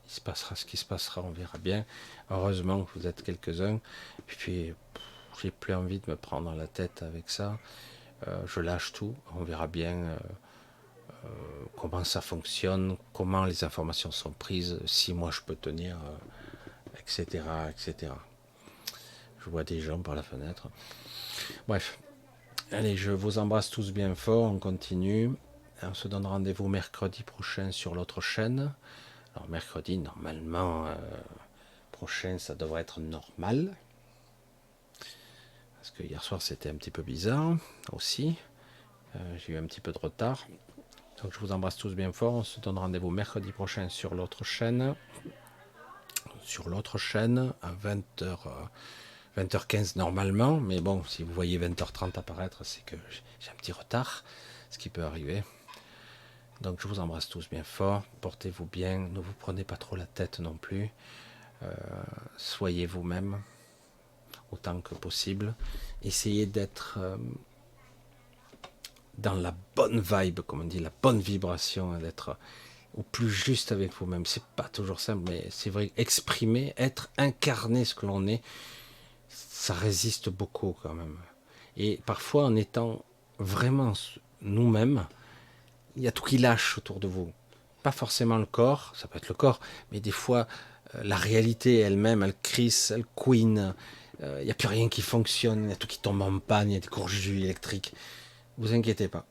il se passera ce qui se passera, on verra bien. Heureusement que vous êtes quelques-uns. Et puis, j'ai plus envie de me prendre la tête avec ça. Je lâche tout, on verra bien comment ça fonctionne, comment les informations sont prises, si moi je peux tenir, etc., etc. Je vois des gens par la fenêtre. Bref, allez, je vous embrasse tous bien fort, on continue. On se donne rendez-vous mercredi prochain sur l'autre chaîne. Alors mercredi, normalement, prochain, ça devrait être normal. Parce que hier soir, c'était un petit peu bizarre aussi. J'ai eu un petit peu de retard. Donc je vous embrasse tous bien fort. On se donne rendez-vous mercredi prochain sur l'autre chaîne. Sur l'autre chaîne à 20h15 normalement. Mais bon, si vous voyez 20h30 apparaître, c'est que j'ai un petit retard. Ce qui peut arriver. Donc je vous embrasse tous bien fort. Portez-vous bien. Ne vous prenez pas trop la tête non plus. Soyez vous-même autant que possible. Essayez d'être dans la bonne vibe, comme on dit, la bonne vibration, d'être au plus juste avec vous-même. C'est pas toujours simple, mais c'est vrai, exprimer, être incarné ce que l'on est, ça résiste beaucoup quand même. Et parfois, en étant vraiment nous-mêmes, il y a tout qui lâche autour de vous. Pas forcément le corps, ça peut être le corps, mais des fois, la réalité elle-même, elle crisse, elle couine, il n'y a plus rien qui fonctionne, il y a tout qui tombe en panne, il y a des courts jus électriques. Vous inquiétez pas.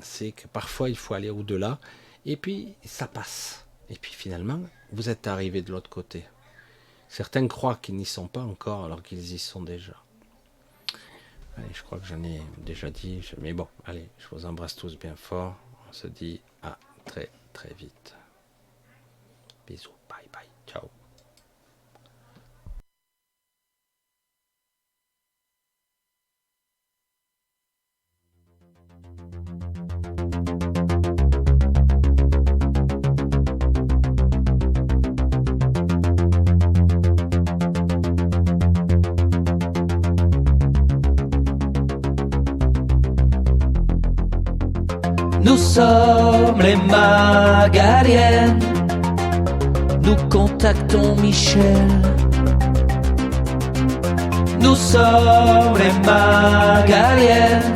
C'est que parfois, il faut aller au-delà, et puis ça passe. Et puis finalement, vous êtes arrivé de l'autre côté. Certains croient qu'ils n'y sont pas encore, alors qu'ils y sont déjà. Allez, je crois que j'en ai déjà dit, mais bon, allez, je vous embrasse tous bien fort. On se dit à très très vite. Bisous, bye bye, ciao. Nous sommes les Magaliennes, nous contactons Michel. Nous sommes les Magaliennes,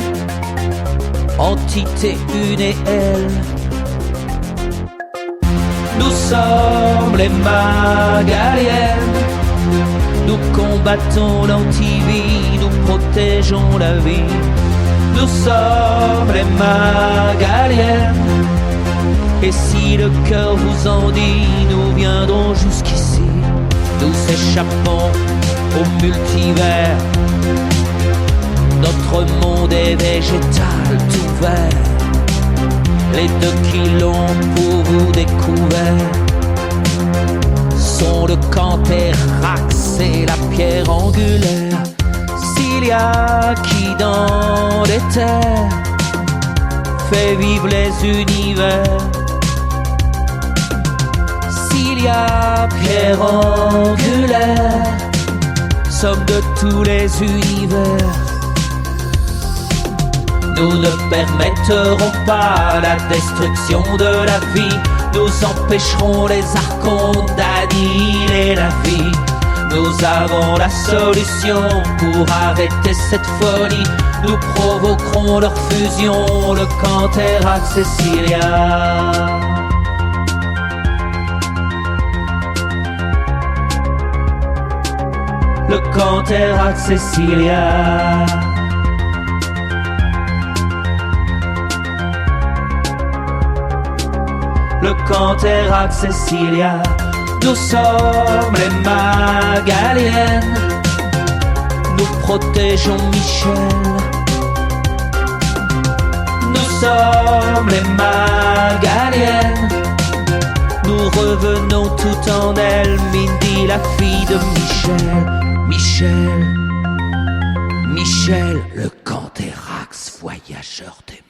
entité une et elle. Nous sommes les Magaliennes, nous combattons l'antivie, nous protégeons la vie. Nous sommes les Magaliennes, et si le cœur vous en dit, nous viendrons jusqu'ici. Nous échappons au multivers, notre monde est végétal tout vert. Les 2 qui l'ont pour vous découvert sont le Cantérax et la pierre angulaire. S'il y a qui dans les terres fait vivre les univers, s'il y a pierre angulaire, somme de tous les univers. Nous ne permettrons pas la destruction de la vie, nous empêcherons les archontes d'annihiler la vie. Nous avons la solution pour arrêter cette folie. Nous provoquerons leur fusion, le Cantérax Cecilia. Le Cantérax Cecilia. Le Cantérax Cecilia. Nous sommes les Magaliennes, nous protégeons Michel. Nous sommes les Magaliennes, nous revenons tout en elle. Mindy, la fille de Michel, le Cantérax, voyageur des